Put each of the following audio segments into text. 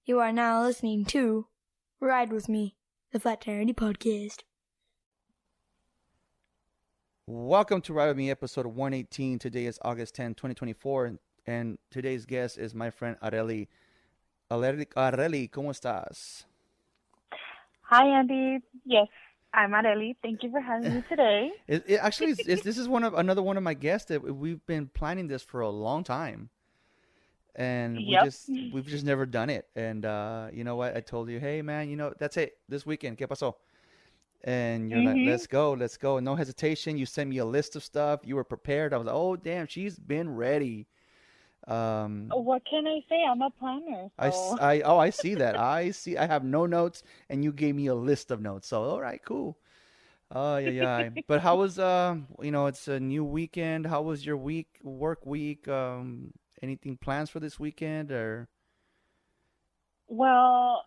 You are now listening to Ride With Me, the Flat Tire Podcast. Welcome to Ride With Me, episode 118. Today is August 10, 2024, and today's guest is my friend Areli. Areli, ¿cómo estás? Hi, Andy. Yes, I'm Areli. Thank you for having me today. This is another one of my guests that we've been planning this for a long time, and Yep. we've just never done it. And you know what? I told you, hey man, that's it. This weekend, ¿qué pasó? And you're like, let's go. No hesitation. You sent me a list of stuff. You were prepared. I was like, oh damn, she's been ready. What can I say? I'm a planner. So. I see that. I have no notes, and you gave me a list of notes. So all right, cool. Yeah. But how was it's a new weekend. How was your work week? Anything plans for this weekend or? Well,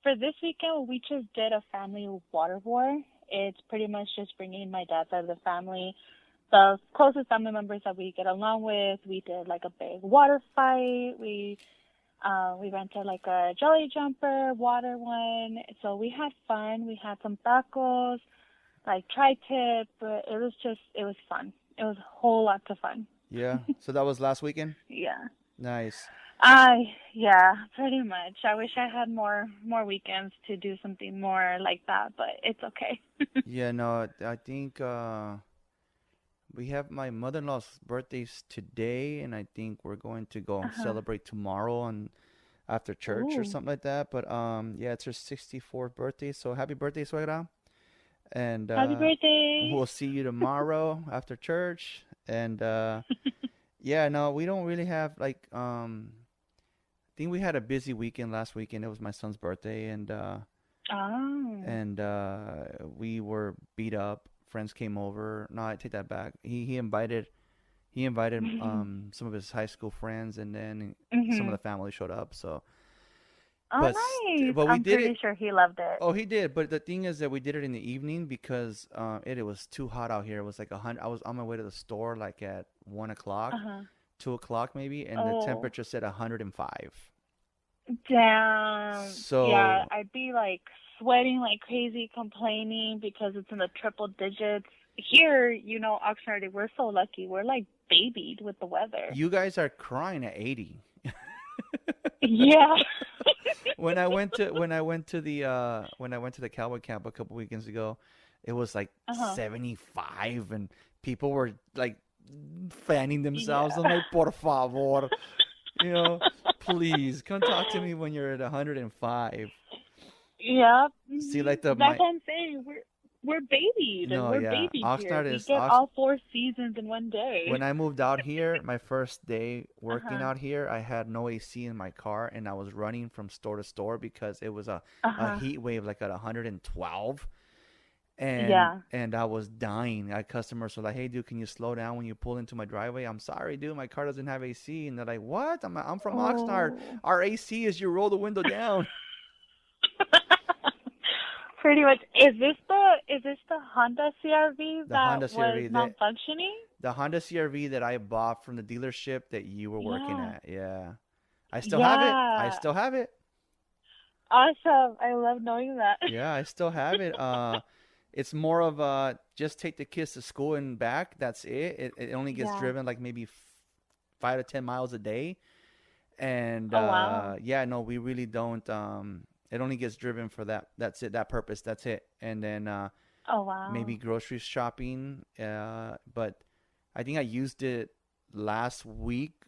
for this weekend, we just did a family water war. It's pretty much just bringing my dad side of the family, the closest family members that we get along with. We did like a big water fight. We rented like a jolly jumper water one. So we had fun. We had some tacos, like tri-tip. But it was fun. It was a whole lot of fun. Yeah. So that was last weekend? Yeah. Nice. Yeah, pretty much. I wish I had more weekends to do something more like that, but it's okay. Yeah, no, I think we have my mother-in-law's birthdays today, and I think we're going to go celebrate tomorrow and after church or something like that. But yeah, it's her 64th birthday, so happy birthday, suegra. And happy birthday. We'll see you tomorrow after church. And yeah, no, we don't really have like I think we had a busy weekend last weekend. It was my son's birthday, and we were beat up. Friends came over. No, I take that back. He invited some of his high school friends, and then some of the family showed up. So, nice. But I'm pretty sure he loved it. Oh, he did. But the thing is that we did it in the evening because it was too hot out here. It was like 100. I was on my way to the store like at 1:00, 2:00 maybe, and the temperature said 105. Damn. So yeah, I'd be like sweating like crazy, complaining because it's in the triple digits. Here, Oxnard, we're so lucky. We're like babied with the weather. You guys are crying at 80. Yeah. When I went to the cowboy camp a couple weekends ago, it was like 75, and people were like fanning themselves. Yeah. I'm like, por favor, please come talk to me when you're at 105. Yeah. See, like that's what I'm saying. We're babied. No, we're yeah. babied Oxnard here. is we get all 4 seasons in one day. When I moved out here, my first day working out here, I had no AC in my car, and I was running from store to store because it was a heat wave like at 112. And I was dying. Customers were like, "Hey, dude, can you slow down when you pull into my driveway?" I'm sorry, dude, my car doesn't have AC. And they're like, "What? I'm from Oxnard. Our AC is you roll the window down." Pretty much. Is this the Honda CRV that was malfunctioning? The Honda CRV that I bought from the dealership that you were working at. Yeah. I still have it. Awesome. I love knowing that. Yeah, I still have it. It's more of just take the kids to school and back. That's it. It only gets driven like maybe 5 to 10 miles a day. And we really don't. It only gets driven for that. That's it. That purpose. That's it. And then maybe grocery shopping. But I think I used it last week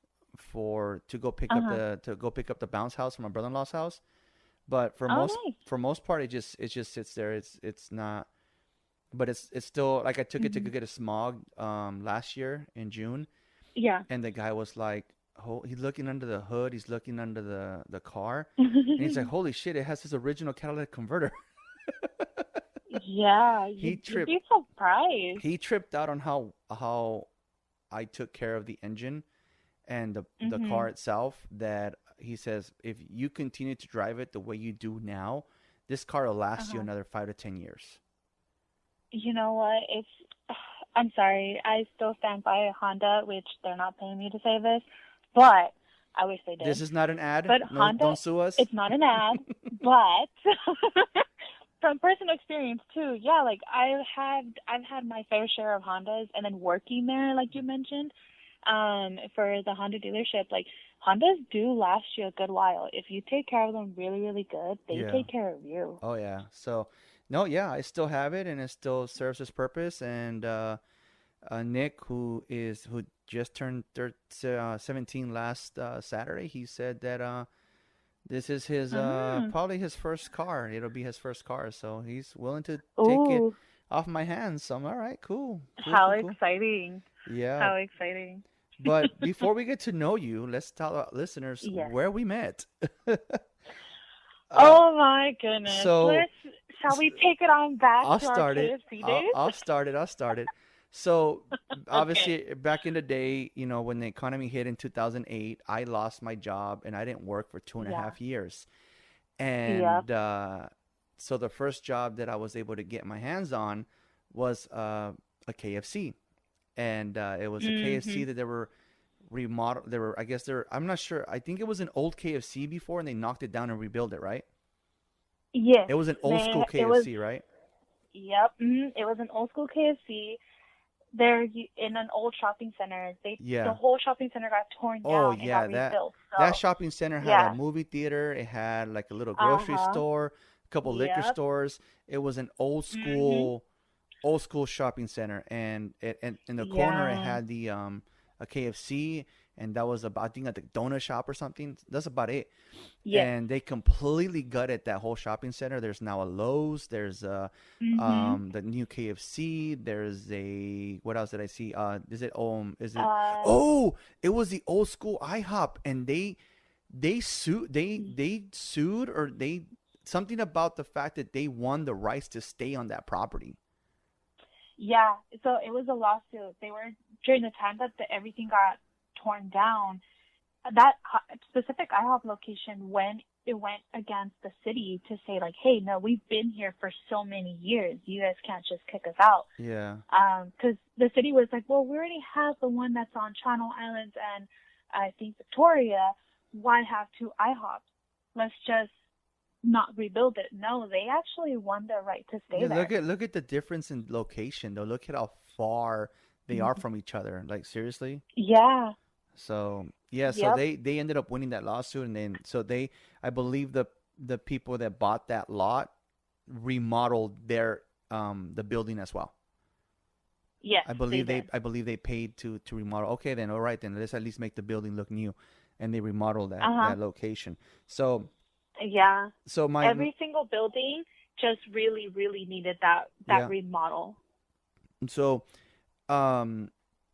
to go pick up the bounce house from my brother-in-law's house. But for most part, it just sits there. It's not. But it's still like I took it to go get a smog last year in June. Yeah. And the guy was like, he's looking under the hood. He's looking under the car. And he's like, holy shit, it has his original catalytic converter. Yeah. You'd be surprised. He tripped out on how I took care of the engine and the car itself, that he says, if you continue to drive it the way you do now, this car will last you another 5 to 10 years. You know what? I'm sorry. I still stand by Honda, which they're not paying me to say this. But I wish they did. This is not an ad. But No, Honda, don't sue us. it's not an ad, but from personal experience too, yeah, like I've had my fair share of Hondas, and then working there, like you mentioned, for the Honda dealership, like Hondas do last you a good while. If you take care of them really, really good, they Yeah. take care of you. Oh yeah. So, no, yeah, I still have it, and it still serves its purpose. And Nick, who just turned 17 last Saturday, he said that this is his probably his first car. It'll be his first car, so he's willing to take it Ooh, off my hands. So I'm all right, cool. how Cool. exciting! Yeah. How exciting! But before we get to know you, let's tell our listeners Yes. where we met. Oh my goodness! so- Shall we take it on back I'll to our start it. KFC days? I'll start it. So obviously back in the day, when the economy hit in 2008, I lost my job and I didn't work for 2.5 years. And so the first job that I was able to get my hands on was a KFC. And it was a KFC that they were remodeled. I'm not sure. I think it was an old KFC before, and they knocked it down and rebuilt it, right? Yes. It was an old school it was- KFC, right? Yep. It was an old school KFC. There in an old shopping center. Yeah. The whole shopping center got torn down Oh, and yeah, got that- rebuilt. So, That shopping center had yeah. a movie theater. It had like a little grocery store, a couple liquor Yep. stores. It was an old school shopping center, and in the corner it Yeah. had the a KFC, and that was about, I think, at the donut shop or something. That's about it. Yes. And they completely gutted that whole shopping center. There's now a Lowe's. There's the new KFC. There's a, what else did I see? It was the old school IHOP, and they sued or something about the fact that they won the rights to stay on that property. Yeah, so it was a lawsuit. They were, during the time that everything got torn down, that specific IHOP location, when it went against the city to say, like, hey, no, we've been here for so many years. You guys can't just kick us out. Yeah. Because the city was like, well, we already have the one that's on Channel Islands and I think Victoria. Why have two IHOPs? Let's just not rebuild it. No, they actually won the right to stay there. Look at the difference in location, though. Look at how far they are from each other. Like, seriously. Yeah. So yeah, so they ended up winning that lawsuit, and then I believe the people that bought that lot remodeled their the building as well. Yes, I believe did. I believe they paid to remodel. Okay, then all right, then let's at least make the building look new, and they remodeled that location. So yeah. So every single building just really, really needed that remodel. So,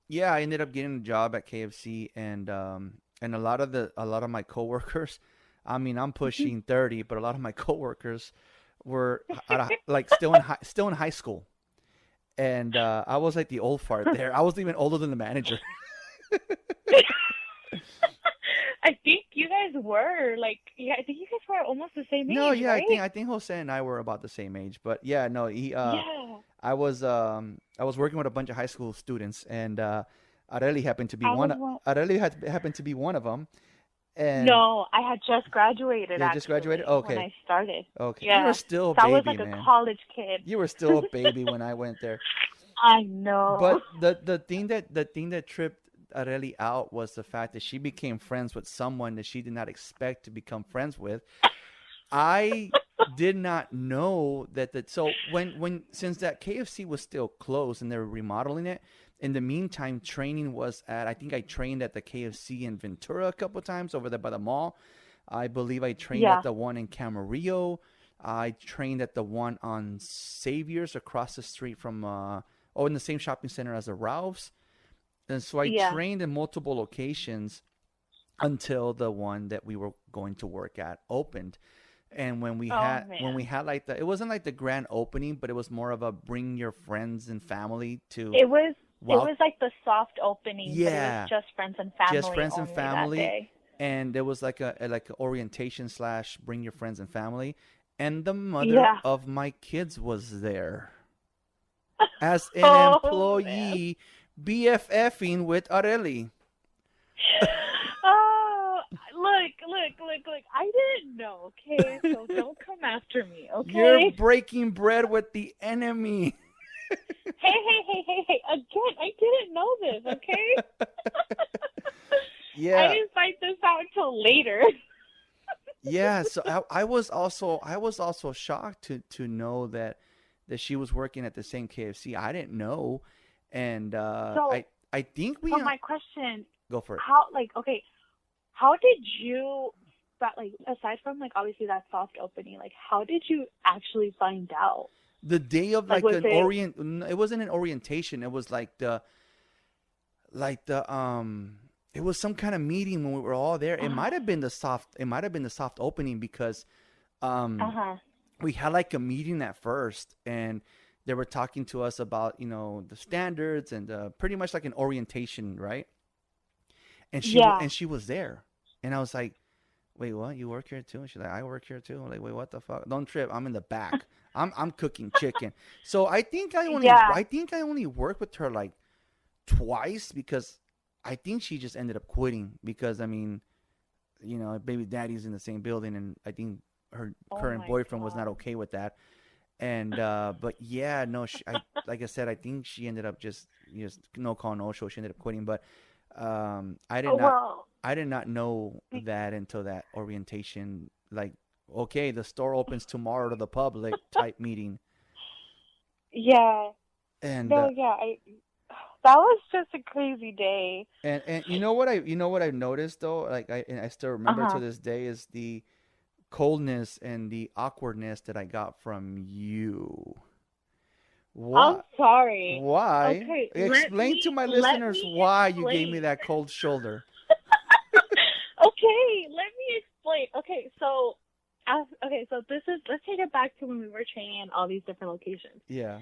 yeah, I ended up getting a job at KFC, and a lot of my coworkers, I mean, I'm pushing 30, but a lot of my coworkers were still in high school, and I was like the old fart there. I wasn't even older than the manager. I think you guys were I think you guys were almost the same age. No, yeah, right? I think Jose and I were about the same age, but yeah, no, yeah. I was working with a bunch of high school students, and Areli happened to be happened to be one of them. And no, I had just graduated. You just graduated? Okay. When I started. Okay. Yeah. You were still a so baby, I was like man. a college kid. You were still a baby when I went there. I know. But the thing that tripped Areli out was the fact that she became friends with someone that she did not expect to become friends with. I did not know that. So since that KFC was still closed and they were remodeling it, in the meantime, training was I think I trained at the KFC in Ventura a couple of times over there by the mall. I believe I trained at the one in Camarillo. I trained at the one on Saviors across the street from in the same shopping center as the Ralphs. And so I trained in multiple locations until the one that we were going to work at opened. And when we had like it wasn't like the grand opening, but it was more of a bring your friends and family to. It was like the soft opening. Yeah, but it was just friends and family. Just friends and family. That day. And there was like a orientation / bring your friends and family, and the mother of my kids was there as an employee, BFFing with Areli. look. I didn't know, okay? So don't come after me, okay? You're breaking bread with the enemy. Hey. Again, I didn't know this, okay? Yeah. I didn't find this out until later. Yeah, so I was also shocked to know that she was working at the same KFC. I didn't know, and So, I think we so my question, go for it. how did you, but like, aside from like, obviously that soft opening, like, how did you actually find out? The day of Like, like was it wasn't an orientation. It was like the it was some kind of meeting when we were all there. It might have been the soft opening because we had like a meeting at first, and they were talking to us about, the standards and pretty much like an orientation, right? And she was there, and I was like, wait, what? You work here too? And she's like, I work here too. I'm like, wait, what the fuck? Don't trip. I'm in the back. I'm cooking chicken. So I think I only worked with her like twice, because I think she just ended up quitting because, I mean, baby daddy's in the same building, and I think her current boyfriend was not okay with that. And but yeah, no, like I said, I think she ended up just no call, no show. She ended up quitting, but I did not know that until that orientation. Like, okay, the store opens tomorrow to the public type meeting. Yeah. And that was just a crazy day. And you know what I've noticed though, like I still remember to this day, is the coldness and the awkwardness that I got from you. Why? I'm sorry. Why? Okay, Explain to my listeners why you gave me that cold shoulder. Okay, let me explain. Okay, so let's take it back to when we were training in all these different locations. Yeah.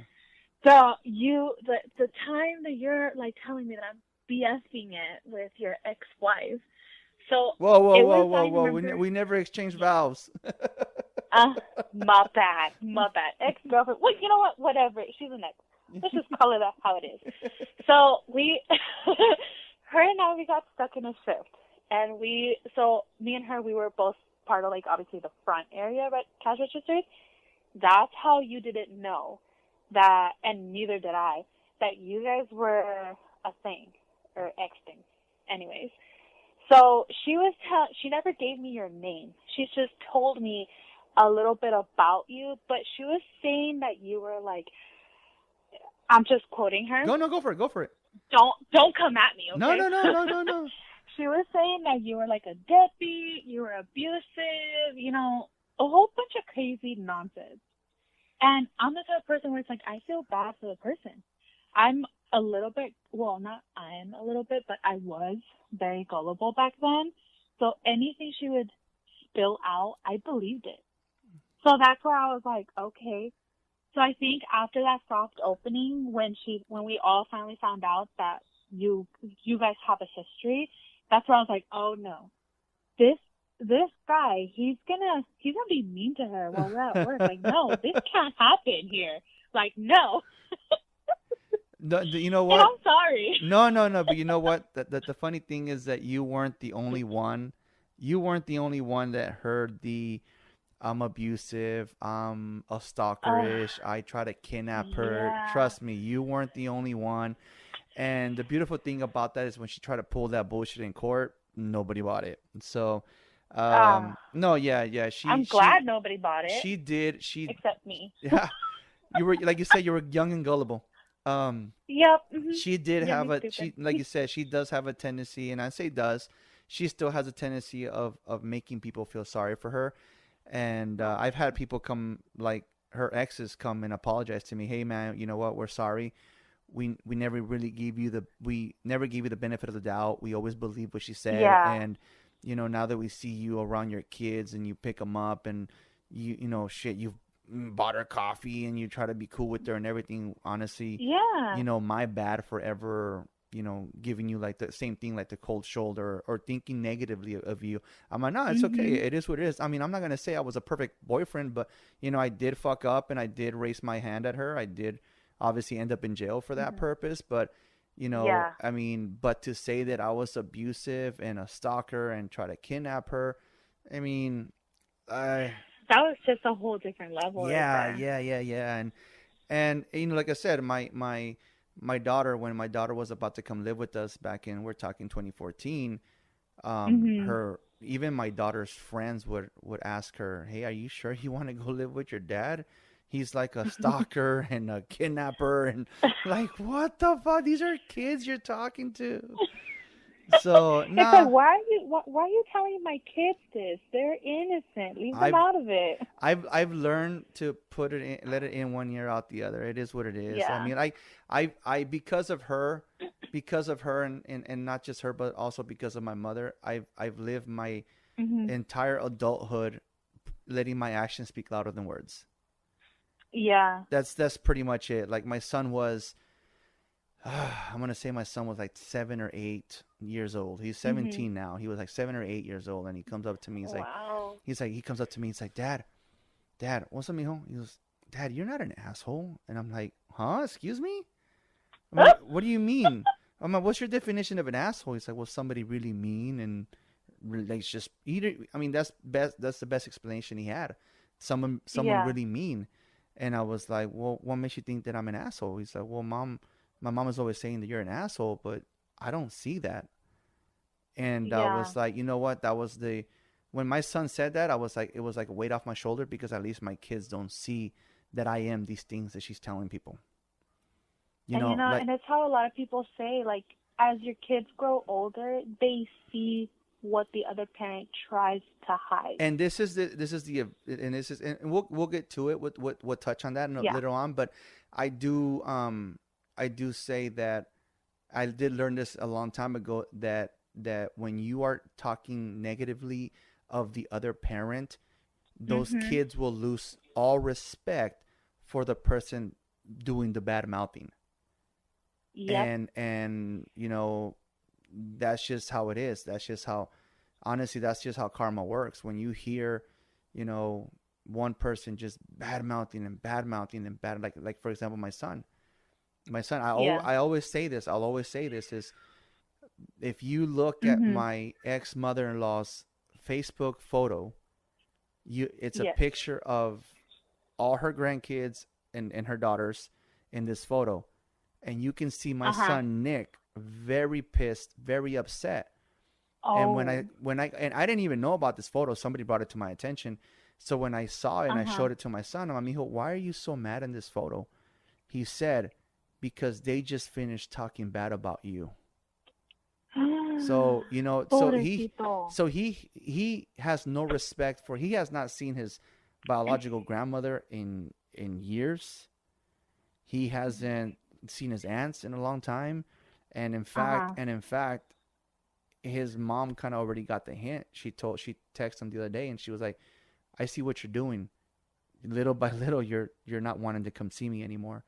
So the time that you're like telling me that I'm BSing it with your ex-wife. So whoa. We never exchanged vows. My bad. Ex-girlfriend. Well, you know what? Whatever. She's an ex. Let's just call it how it is. So her and I, we got stuck in a shift. And me and her, we were both part of, like, obviously the front area at cash registers. That's how you didn't know that, and neither did I, that you guys were a thing, or ex-thing. Anyways. So she never gave me your name. She just told me a little bit about you, but she was saying that you were like, I'm just quoting her. No, go for it. Don't come at me, okay? No. She was saying that you were like a deadbeat, you were abusive, a whole bunch of crazy nonsense. And I'm the type of person where it's like, I feel bad for the person. I'm a little bit, well, not I am a little bit, but I was very gullible back then. So anything she would spill out, I believed it. So that's where I was like, okay. So I think after that soft opening, when we all finally found out that you guys have a history, that's where I was like, oh no, this guy, he's gonna be mean to her while we're at work. Like, no, this can't happen here. Like, no. No, you know what? And I'm sorry. No. But you know what? The funny thing is that you weren't the only one. You weren't the only one that heard the I'm abusive, I'm a stalkerish, I try to kidnap her. Yeah. Trust me, you weren't the only one. And the beautiful thing about that is when she tried to pull that bullshit in court, nobody bought it. So, no, yeah. I'm glad nobody bought it. She did. Except me. Yeah. You were, like you said, you were young and gullible. Yep. Mm-hmm. She did have like you said, she does have a tendency, and I say does, she still has a tendency of making people feel sorry for her. And I've had people come, like her exes come and apologize to me. Hey man, you know what? We're sorry. We never really gave you the benefit of the doubt. We always believed what she said. Yeah. And now that we see you around your kids and you pick them up and you've bought her coffee and you try to be cool with her and everything. Honestly, yeah. My bad for ever, giving you like the same thing, like the cold shoulder or thinking negatively of you. I'm like, no, it's okay. It is what it is. I mean, I'm not going to say I was a perfect boyfriend, but I did fuck up and I did raise my hand at her. I did obviously end up in jail for that purpose, but Yeah. I mean, but to say that I was abusive and a stalker and try to kidnap her, I mean, I That was just a whole different level right yeah, there. yeah, and you know, like I said, my daughter, when my daughter was about to come live with us back in, we're talking 2014, Mhm. her, even my daughter's friends would ask her, "Hey, are you sure you want to go live with your dad? He's like a stalker and a kidnapper and like what the fuck? These are kids you're talking to." So It's like, nah, why are you telling my kids this? They're innocent. Leave them I've out of it. I've learned to put it in, let it in one ear out the other. It is what it is. I Yeah. mean, I because of her and not just her, but also because of my mother, I've lived my Mhm. entire adulthood letting my actions speak louder than words. Yeah. That's pretty much it. Like my son was, I'm gonna say my son was like 7 or 8 years old. He's Mhm. 17 now. He was like 7 or 8 years old, and he comes up to me. Wow. He comes up to me. He's like, Dad, what's up, mijo? He goes, Dad, you're not an asshole. And I'm like, huh? Excuse me? I'm like, what do you mean? I'm like, what's your definition of an asshole? He's like, well, somebody really mean and like just either. I mean, that's best. That's the best explanation he had. Someone Yeah. really mean. And I was like, well, what makes you think that I'm an asshole? He's like, well, my mom is always saying that you're an asshole, but I don't see that. And I Yeah. was like, you know what? That was the when my son said that, I was like, it was like a weight off my shoulder because at least my kids don't see that I am these things that she's telling people. You And know, like, and it's how a lot of people say, like, as your kids grow older, they see what the other parent tries to hide. and and we'll get to it with we'll touch on that Yeah. later on. But I do I do say that I did learn this a long time ago that when you are talking negatively of the other parent, those Mhm. kids will lose all respect for the person doing the bad mouthing. Yep. And you know, that's just how it is. That's just how, honestly, that's just how karma works. When you hear, you know, one person just bad mouthing and bad mouthing and bad, like for example, my son, Yeah. I always say this, I'll always say this is, if you look at Mhm. my ex mother-in-law's Facebook photo, it's a Yes. picture of all her grandkids and her daughters in this photo, and you can see my Uh-huh. son Nick very pissed, very upset. And Oh. and I didn't even know about this photo. Somebody brought it to my attention. So when I saw it and I Uh-huh. showed it to my son, I'm like, Mijo, why are you so mad in this photo? He said, because they just finished talking bad about you. So, you know, Pobrecito. he has no respect for, he has not seen his biological grandmother in years. He hasn't seen his aunts in a long time. Uh-huh. And in fact, his mom kind of already got the hint. She texted him the other day and she was like, "I see what you're doing. Little by little you're not wanting to come see me anymore."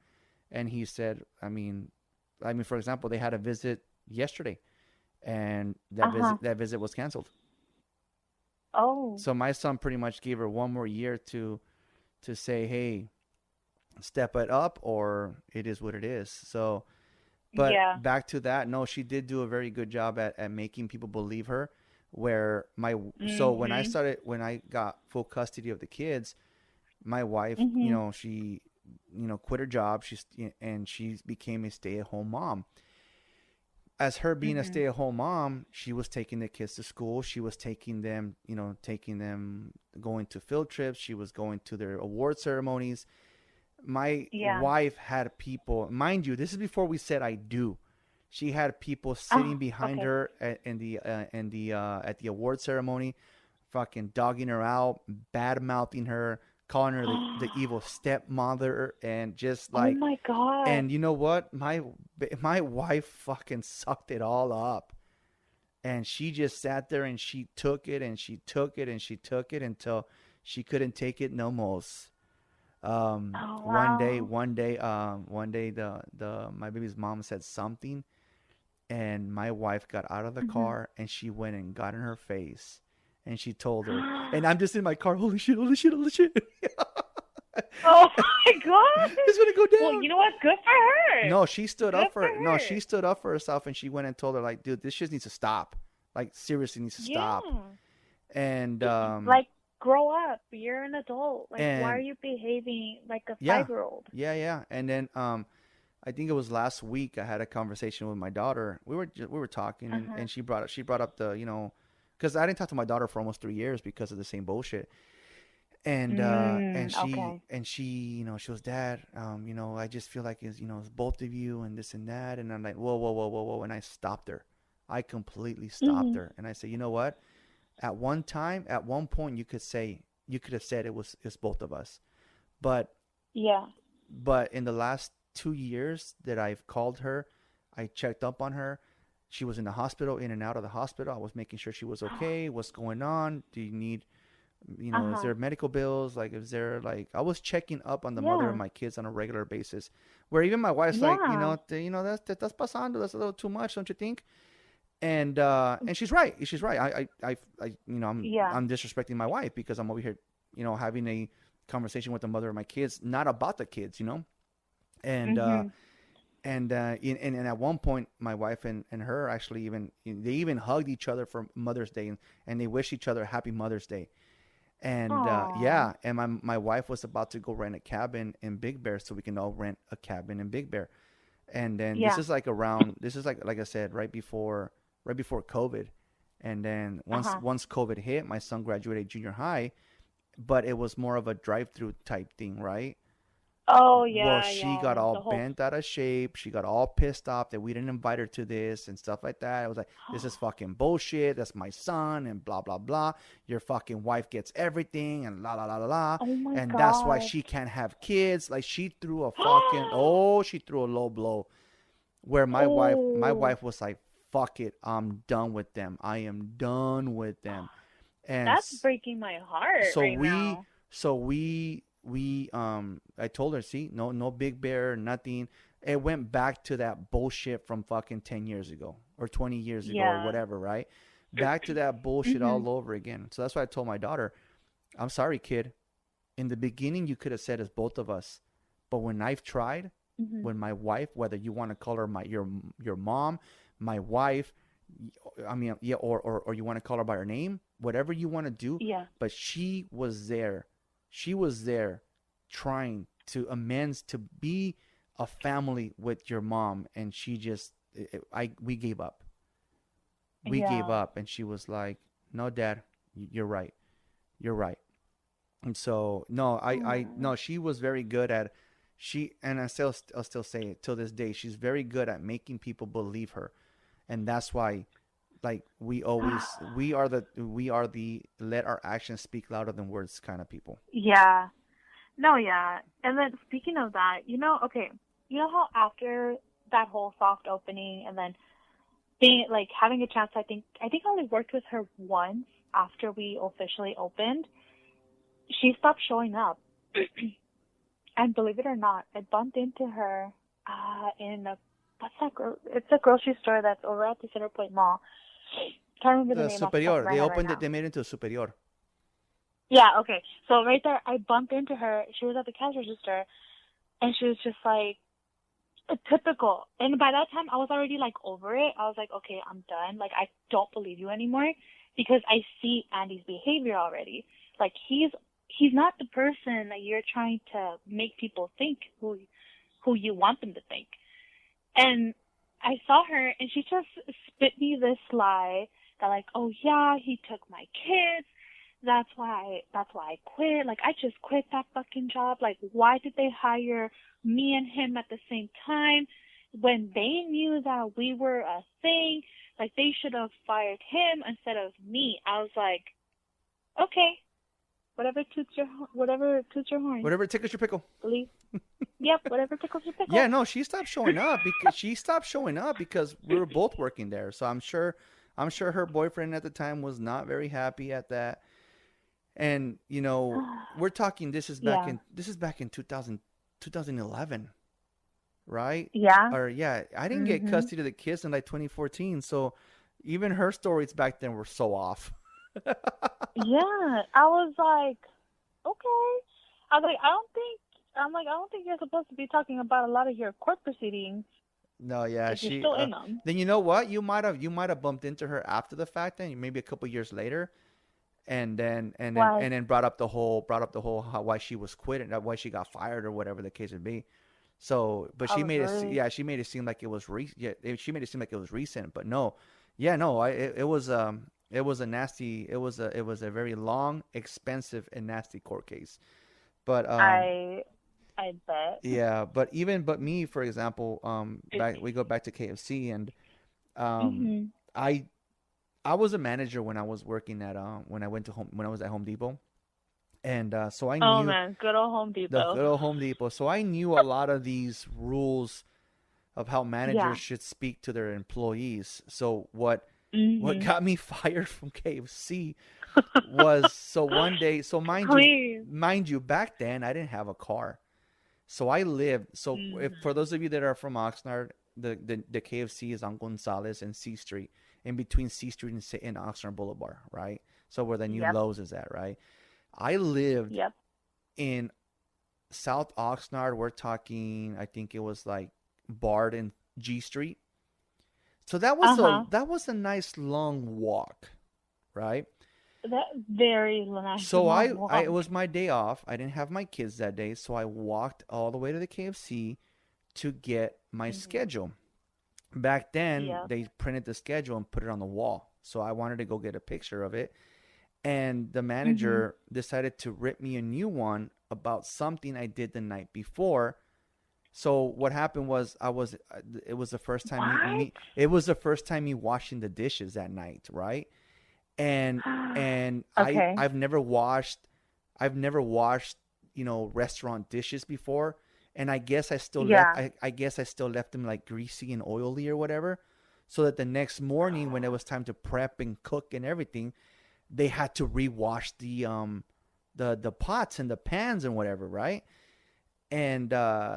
And he said, I mean for example, they had a visit yesterday and Uh-huh. that visit was canceled. Oh. So my son pretty much gave her one more year to say, "Hey, step it up or it is what it is." So, but Yeah. back to that, no, she did do a very good job at making people believe her. Where my so Mhm. when I got full custody of the kids, my wife, you Mhm. know, she, you know, quit her job. And she became a stay-at-home mom. As her being a Mhm. stay-at-home mom, she was taking the kids to school. She was taking them, you know, going to field trips. She was going to their award ceremonies. My Yeah. wife had people, mind you, this is before we said I do. She had people Oh, sitting behind okay. her at the award ceremony, fucking dogging her out, bad mouthing her, calling her the evil stepmother, and just Oh like, my God. and you know what, my wife fucking sucked it all up, and she just sat there and she took it and she took it and she took it until she couldn't take it no more. Oh wow. One day, the my baby's mom said something, and my wife got out of the Mhm. car and she went and got in her face, and she told her, and I'm just in my car, holy shit, holy shit, holy shit, Oh my God. it's gonna go Well, down. you know what? Good for her. No, she stood Good up for for no, her. she stood up for herself, and she went and told her like, dude, this shit needs to stop. Like seriously needs to stop. Yeah. And Like, grow up. You're an adult. Like, why are and you behaving like a yeah, 5-year-old? yeah. And then I think it was last week I had a conversation with my daughter. We were talking, Uh-huh. and she brought up the, because I didn't talk to my daughter for almost 3 years because of the same bullshit. And Okay. she, she was, Dad, I just feel like it's both of you and this and that. And I'm like, whoa, whoa, whoa, whoa, whoa. And I stopped her. I completely stopped Mhm. her. And I said, you know what? At one time, at one point, you could have said it's both of us. But Yeah. in the last 2 years that I've called her, I checked up on her. She was in the hospital, in and out of the hospital. I was making sure she was okay. What's going on? Do you need, is Uh-huh. there medical bills? Like, is there, like, I was checking up on the mother of Yeah. my kids on a regular basis. Where even my wife's like, Yeah. that's pasando. That's a little too much, don't you think? And she's right. She's right. Yeah. I'm disrespecting my wife because I'm over here, having a conversation with the mother of my kids, not about the kids, and Mhm. and at one point my wife and her actually they even hugged each other for Mother's Day, and they wished each other happy Mother's Day. And Aw. yeah, and my wife was about to go rent a cabin in Big Bear so we can all rent a cabin in Big Bear. And then Yeah. this is like I said, right before COVID. And then Uh-huh. once COVID hit, my son graduated junior high, but it was more of a drive-through type thing, right? Oh, Well, yeah, she yeah. got all The whole bent out of shape. She got all pissed off that we didn't invite her to this and stuff like that. I was like, this is fucking bullshit. That's my son and blah, blah, blah. Your fucking wife gets everything and la, la, la, la, la. Oh my And that's why God. she can't have kids. Like, she threw a low blow where my Oh, wife was like, fuck it. I'm done with them. I am done with them. And that's breaking my heart so right we now. so we I told her, see, no Big Bear, nothing. It went back to that bullshit from fucking 10 years ago or 20 years ago or Yeah. whatever, right? Back to that bullshit Mhm. all over again. So that's why I told my daughter, I'm sorry, kid. In the beginning you could have said it's both of us. But when I've tried, Mhm. when my wife, whether you want to call her your mom, my wife, I mean, yeah, or you want to call her by her name, whatever you want to do, Yeah. but she was there. She was there trying to amends to be a family with your mom, and she just, we gave up. We gave Yeah. up, and she was like, "No, Dad, you're right. You're right." And so, no, Oh. no, she was very good at, and I'll still say it till this day. She's very good at making people believe her, and that's why, like, we are the let our actions speak louder than words kind of people. Yeah. No, yeah. And then speaking of that, okay, how after that whole soft opening and then being like having a chance, I think I only worked with her once after we officially opened. She stopped showing up. And believe it or not, I bumped into her in a what's that? It's a grocery store that's over at the Center Point Mall. Can't remember the The name off the top of Superior, my they head right opened it. now. They made it into a Superior. Yeah, okay. So right there, I bumped into her. She was at the cash register, and she was just like, typical. And by that time, I was already like over it. I was like, okay, I'm done. Like, I don't believe you anymore because I see Andy's behavior already. Like, he's not the person that you're trying to make people think who you want them to think. And I saw her, and she just spit me this lie that like, oh yeah, he took my kids. That's why I quit. Like, I just quit that fucking job. Like, why did they hire me and him at the same time when they knew that we were a thing? Like, they should have fired him instead of me. I was like, okay, whatever toots your horn. Whatever tickles your pickle. Believe. Yep, whatever tickles your Yeah, pickle. no, she stopped showing up because we were both working there. So I'm sure her boyfriend at the time was not very happy at that. And we're talking. Yeah. This is back in 2011, right? Yeah. Or yeah, I didn't get Mhm. custody of the kids in like 2014. So even her stories back then were so off. Yeah. I was like, okay. I was like, I don't think you're supposed to be talking about a lot of your court proceedings No, yeah, if you're she. still in them. Then you know what? You might have bumped into her after the fact. Then maybe a couple years later, Why? and then brought up the whole why she was quitting, why she got fired or whatever the case would be. So, but she Oh, made it, really? yeah, she made it seem like it was she made it seem like it was recent, but no, yeah, no, it was a nasty, it was a very long, expensive, and nasty court case. But I I bet. yeah, but me, for example, we go back to KFC, and um, Mhm. I I was a manager when I was working at when I was at Home Depot, and so I Oh knew man, good old Home the Depot. good old Home Depot. So I knew a lot of these rules of how managers Yeah. should speak to their employees. So what Mhm. got me fired from KFC was, so one day, so Please. mind you, back then I didn't have a car. So I lived. So if, for Mhm. those of you that are from Oxnard, the KFC is on Gonzales and C Street, in between C Street and Oxnard Boulevard, right? So where the new Yep. Lowe's is at, right? I lived Yep. in South Oxnard. We're talking, I think it was like Bard and G Street. So Uh-huh. that was a nice long walk, right? That very nice So long it walk. was my day off. I didn't have my kids that day, so I walked all the way to the KFC to get my Mhm. schedule. Back then, Yep. they printed the schedule and put it on the wall. So I wanted to go get a picture of it. And the Mhm. manager decided to rip me a new one about something I did the night before. So what happened was, it was the first time What? it was the first time me washing the dishes that night, right? And Okay. I've never washed, restaurant dishes before, and Yeah. I guess I still left them like greasy and oily or whatever, so that the next morning when it was time to prep and cook and everything, they had to rewash the pots and the pans and whatever, right? And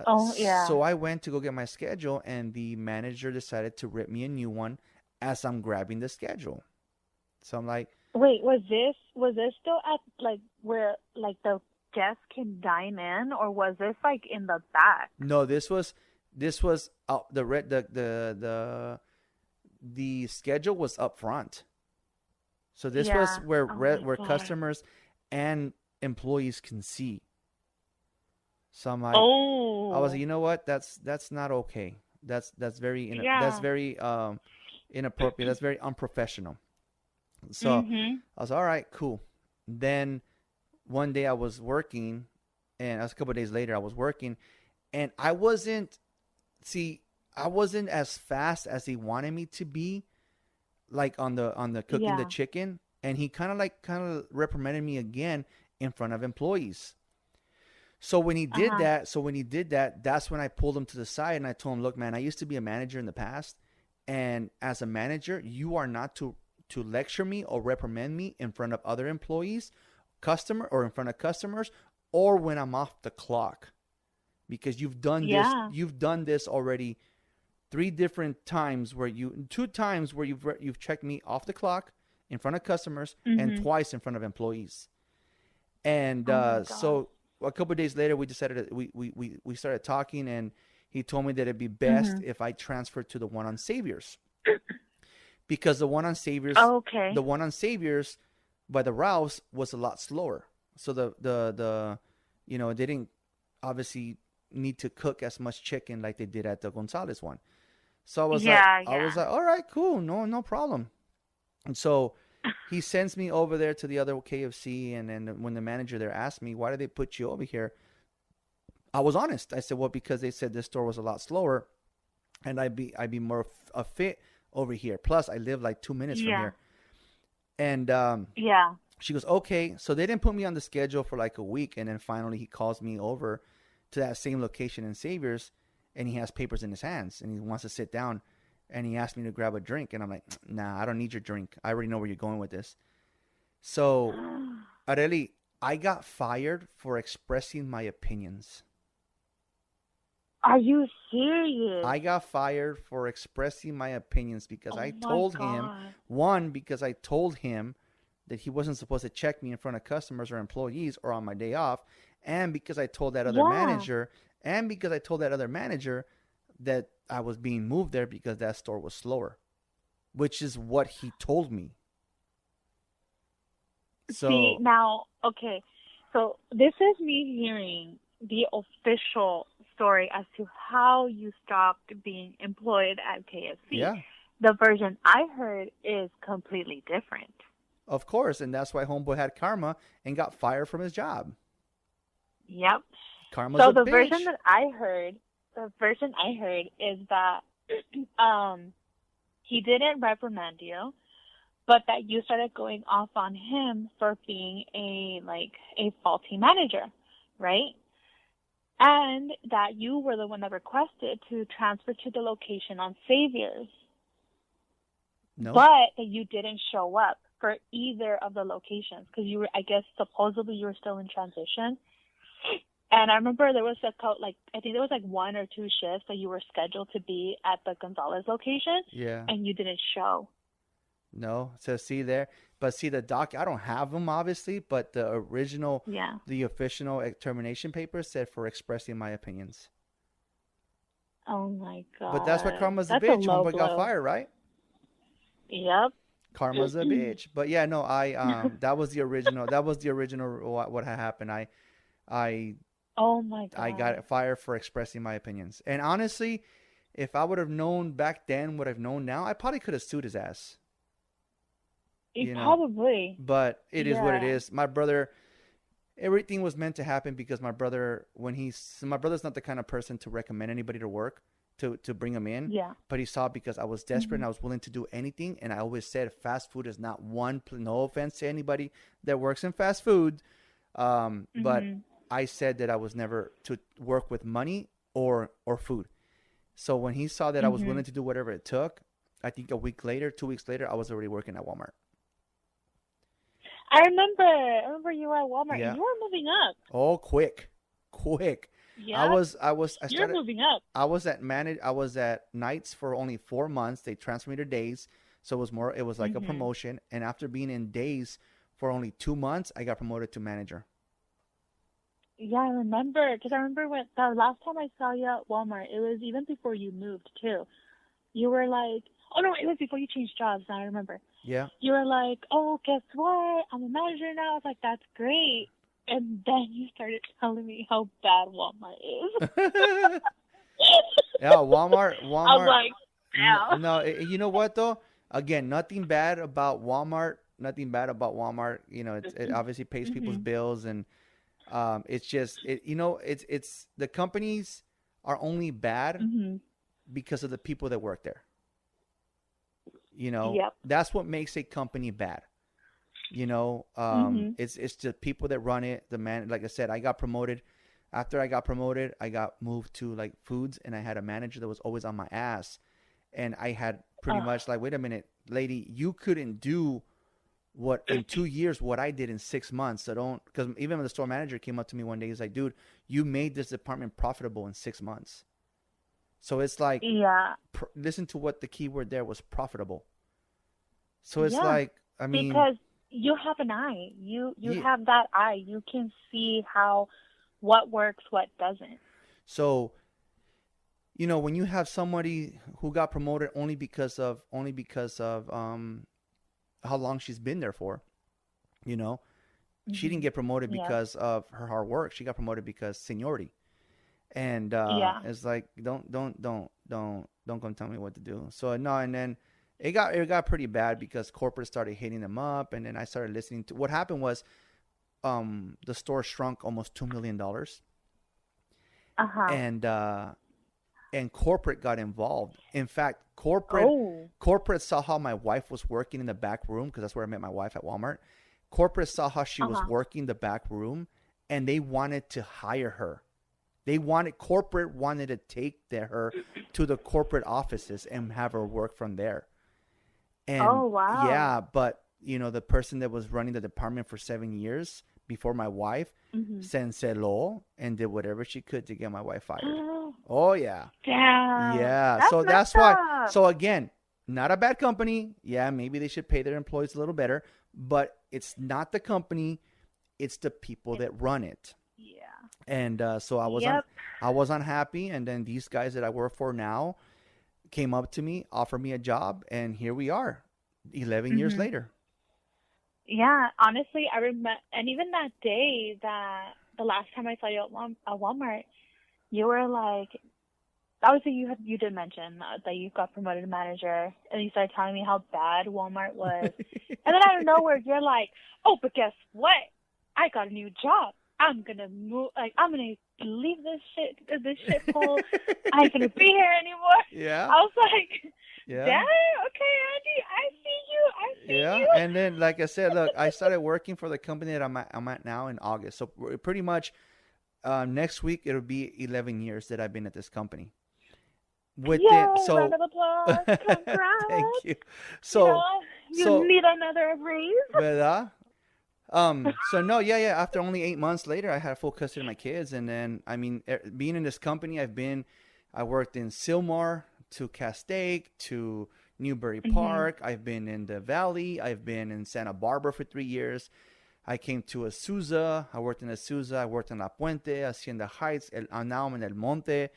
Oh, yeah. so I went to go get my schedule, and the manager decided to rip me a new one as I'm grabbing the schedule. So I'm like, Wait, was this still at like where like the guests can dine in, or was this like in the back? no, this was out the red the schedule was up front. So this was Yeah. where Oh my where God. customers and employees can see. So I was like, Oh. you know what? That's not okay. That's Yeah. very inappropriate. That's very unprofessional. So Mhm. I was all right, cool. Then one day I was working, and a couple of days later I was working, and see I wasn't as fast as he wanted me to be, like on the cooking the Yeah. chicken, and he kind of reprimanded me again in front of employees. Uh-huh. So when he did that, that's when I pulled him to the side and I told him, "Look, man, I used to be a manager in the past, and as a manager, you are not to lecture me or reprimand me in front of other employees, in front of customers, or when I'm off the clock, because Yeah. you've done this already three different times, two times where you've checked me off the clock in front of customers, and Mhm. twice in front of employees." And Oh my God. so a couple of days later, we decided we started talking, and he told me that it'd be best Mhm. if I transferred to the one on Saviors, because Okay. the one on Saviors by the Rouse was a lot slower. So they didn't obviously need to cook as much chicken like they did at the Gonzalez one. So Yeah, I was yeah. like, all right, cool, no problem. And so he sends me over there to the other KFC, and then when the manager there asked me, why did they put you over here? I was honest. I said, well, because they said this store was a lot slower, and I'd be more a fit over here. Plus, I live like 2 minutes from Yeah. here. And Yeah. she goes, okay. So they didn't put me on the schedule for like a week, and then finally he calls me over to that same location in Saviors, and he has papers in his hands, and he wants to sit down, and he asked me to grab a drink, and I'm like, nah, I don't need your drink. I already know where you're going with this. So, Areli, I got fired for expressing my opinions. Are you serious? I got fired for expressing my opinions because Oh I my told him, God. one, because I told him that he wasn't supposed to check me in front of customers or employees or on my day off, and because I told that other Yeah. manager, and because I told that other manager that I was being moved there because that store was slower, which is what he told me. See, So now, okay. So this is me hearing the official story as to how you stopped being employed at KFC. yeah, The version I heard is completely different. of course, and that's why Homeboy had karma and got fired from his job. Yep. Karma's So a the version bitch. that I heard, is that he didn't reprimand you, but that you started going off on him for being a faulty manager, right? And that you were the one that requested to transfer to the location on Saviors, No, but that you didn't show up for either of the locations because you were, I guess, supposedly you were still in transition. And I remember there was I think there was like 1 or 2 shifts that you were scheduled to be at the Gonzalez location, yeah, and you didn't show. no. So see there, but see the doc. I don't have them obviously, but the original, Yeah. the official termination paper said for expressing my opinions. Oh my god. But that's what karma's a That's bitch. low Homeboy got blow. fired, right? Yep. Karma's a bitch. But yeah, no, I that was the original. That was the original. What had happened? I Oh my god. I got fired for expressing my opinions. And honestly, if I would have known back then what I've known now, I probably could have sued his ass. You know. Probably. But it is what it Yeah. is. My brother, everything was meant to happen because my brother, my brother's not the kind of person to recommend anybody to work to bring him in. Yeah. But he saw because I was desperate and I was willing to do anything. And I always said fast food is not no offense to anybody that works in fast food. But I said that I was never to work with money or food. So when he saw that I was willing to do whatever it took, I think 2 weeks later, I was already working at Walmart. I remember you were at Walmart Yeah. and you were moving up. Oh, quick. Yeah. I You're started, moving up. I was at nights for only 4 months. They transferred me to days. So it was like a promotion. And after being in days for only 2 months, I got promoted to manager. Yeah, I remember. Because I remember when the last time I saw you at Walmart, it was even before you moved, too. You were like, oh, no, it was before you changed jobs. Now I remember. Yeah. You were like, oh, guess what? I'm a manager now. I was like, that's great. And then you started telling me how bad Walmart is. Yeah, Walmart. I was like, yeah. No, you know what though? Again, nothing bad about Walmart. Nothing bad about Walmart. You know, it obviously pays people's bills, and it's just it's the companies are only bad because of the people that work there. You know, Yep. that's what makes a company bad. You know, it's the people that run it. The man, like I said, I got promoted. After I got promoted, I got moved to like foods, and I had a manager that was always on my ass. And I had pretty much like, wait a minute, lady, you couldn't do what in 2 years what I did in 6 months. So don't, because even when the store manager came up to me one day, he's like, dude, you made this department profitable in 6 months. So it's like, Yeah. listen to what the key word there was, profitable. So it's Yeah, like, I mean, because you have an eye. You Yeah. have that eye. You can see what works, what doesn't. so, you know, when you have somebody who got promoted only because of how long she's been there for, you know, she didn't get promoted Yeah. because of her hard work. She got promoted because seniority. And Yeah. it's like, don't come tell me what to do. So no, and then it got pretty bad because corporate started hitting them up, and then I started listening to what happened was the store shrunk almost $2 million. And corporate got involved. In fact, corporate saw how my wife was working in the back room, because that's where I met my wife, at Walmart. Corporate saw how she was working the back room, and they wanted to hire her. Corporate wanted to take her to the corporate offices and have her work from there. And Oh, wow. yeah, but you know, the person that was running the department for 7 years before my wife canceló and did whatever she could to get my wife fired. Oh yeah. Damn. Yeah. That's So that's messed why. up. So again, not a bad company. Yeah, maybe they should pay their employees a little better, but it's not the company, it's the people that run it. Yeah. And so I was unhappy, and then these guys that I work for now came up to me, offered me a job, and here we are, 11 years later. Yeah, honestly, I remember, and even that day, that the last time I saw you at Walmart, you were like, obviously you did mention that you got promoted to manager, and you started telling me how bad Walmart was, and then out of nowhere you're like, oh, but guess what? I got a new job. I'm gonna move. Like, I'm gonna leave this shit hole. I ain't gonna be here anymore. Yeah. I was like, Yeah. damn, okay, Andy, I see Yeah. you. And then, like I said, look, I started working for the company that I'm at now in August. So pretty much next week it'll be 11 years that I've been at this company. Yay, round of applause. Congrats. Thank you. So you need another raise. ¿Verdad? So no, yeah. After only 8 months later, I had full custody of my kids. And then, I mean, being in this company, I worked in Sylmar to Castaic to Newbury Park. I've been in the Valley. I've been in Santa Barbara for 3 years. I came to Azusa. I worked in Azusa. I worked in La Puente, Hacienda Heights. Now I'm in El Monte.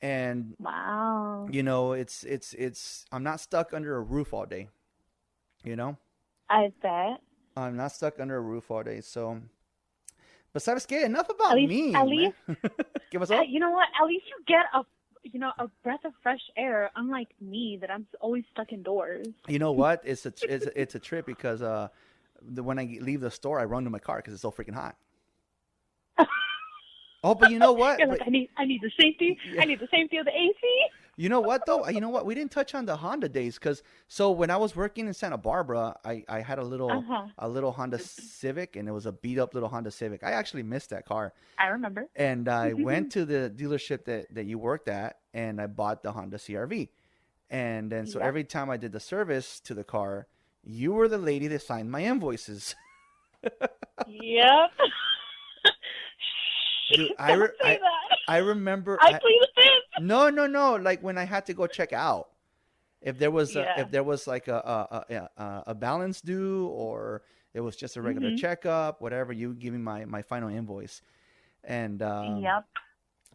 And wow, you know, it's I'm not stuck under a roof all day. You know, I bet. I'm not stuck under a roof all day. So, but sabes qué? Enough about me. At least, give us up. You know what? At least you get a breath of fresh air. Unlike me, that I'm always stuck indoors. You know what? It's a trip because when I leave the store, I run to my car because it's so freaking hot. Oh, but you know what? You're like, I need the safety. Yeah. I need the safety of the AC. You know what, though? You know what? We didn't touch on the Honda days because when I was working in Santa Barbara, I had a little Honda Civic, and it was a beat up little Honda Civic. I actually missed that car. I remember. And I went to the dealership that you worked at, and I bought the Honda CRV. And then every time I did the service to the car, you were the lady that signed my invoices. Yep. Dude, I remember. I plead the fifth. No. Like when I had to go check out, if there was like a balance due, or it was just a regular checkup, whatever, you give me my final invoice. And yep.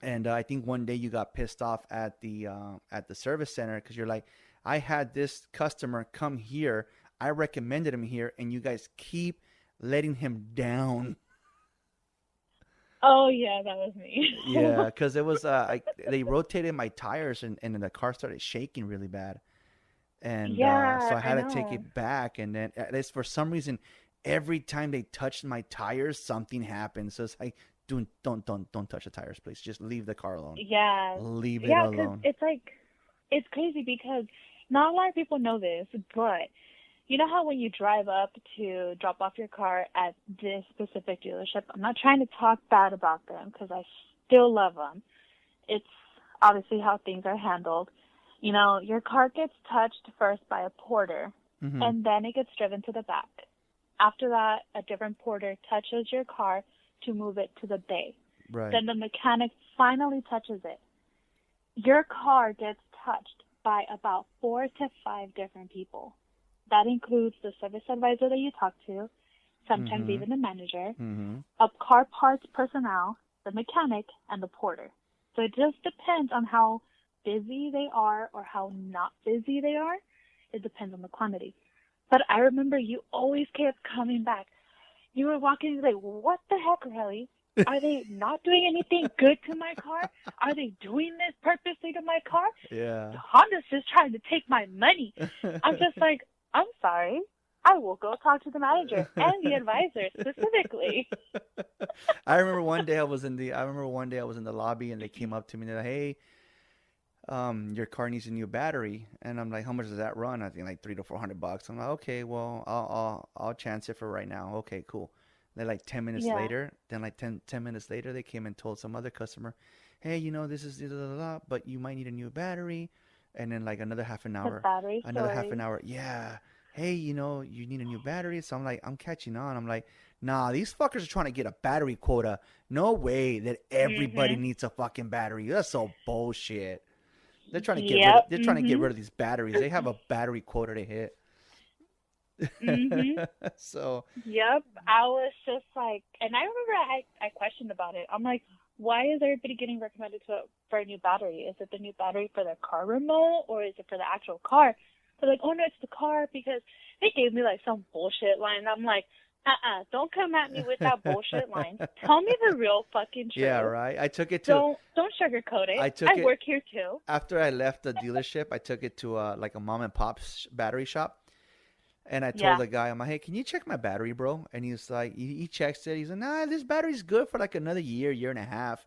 And I think one day you got pissed off at the service center because you're like, I had this customer come here, I recommended him here, and you guys keep letting him down. Oh yeah, that was me. Yeah, because it was they rotated my tires and then the car started shaking really bad, and so I had to take it back. And then at least for some reason, every time they touched my tires, something happened. So it's like, don't touch the tires, please. Just leave the car alone. Yeah, leave it alone. Yeah, because it's crazy because not a lot of people know this, but you know how when you drive up to drop off your car at this specific dealership, I'm not trying to talk bad about them because I still love them. It's obviously how things are handled. You know, your car gets touched first by a porter, and then it gets driven to the back. After that, a different porter touches your car to move it to the bay. Right. Then the mechanic finally touches it. Your car gets touched by about 4 to 5 different people. That includes the service advisor that you talk to, sometimes even the manager, a car parts personnel, the mechanic, and the porter. So it just depends on how busy they are or how not busy they are. It depends on the quantity. But I remember you always kept coming back. You were walking like, what the heck, Relly? Are they not doing anything good to my car? Are they doing this purposely to my car? Yeah. Honda's just trying to take my money. I'm just like, I'm sorry. I will go talk to the manager and the advisor specifically. I remember one day I was in the lobby and they came up to me and they're like, hey, your car needs a new battery. And I'm like, how much does that run? I think like $300 to $400. I'm like, okay, well, I'll chance it for right now. Okay, cool. Then like 10 minutes later, they came and told some other customer, hey, you know, this is but you might need a new battery. And then like another half an hour. Yeah. Hey, you know, you need a new battery. So I'm like, I'm catching on. I'm like, nah, these fuckers are trying to get a battery quota. No way that everybody needs a fucking battery. That's so bullshit. They're trying to get rid of these batteries. They have a battery quota to hit. So. Yep. I was just like, and I remember I questioned about it. I'm like, why is everybody getting recommended for a new battery? Is it the new battery for their car remote or is it for the actual car? They're like, oh no, it's the car, because they gave me like some bullshit line. And I'm like, don't come at me with that bullshit line. Tell me the real fucking truth. Yeah, right. I took it to. Don't sugarcoat it. I work here too. After I left the dealership. I took it to like a mom and pop battery shop, and I told the guy, I'm like, hey, can you check my battery, bro? And he's like, he checks it. He's like, nah, this battery's good for like another year and a half.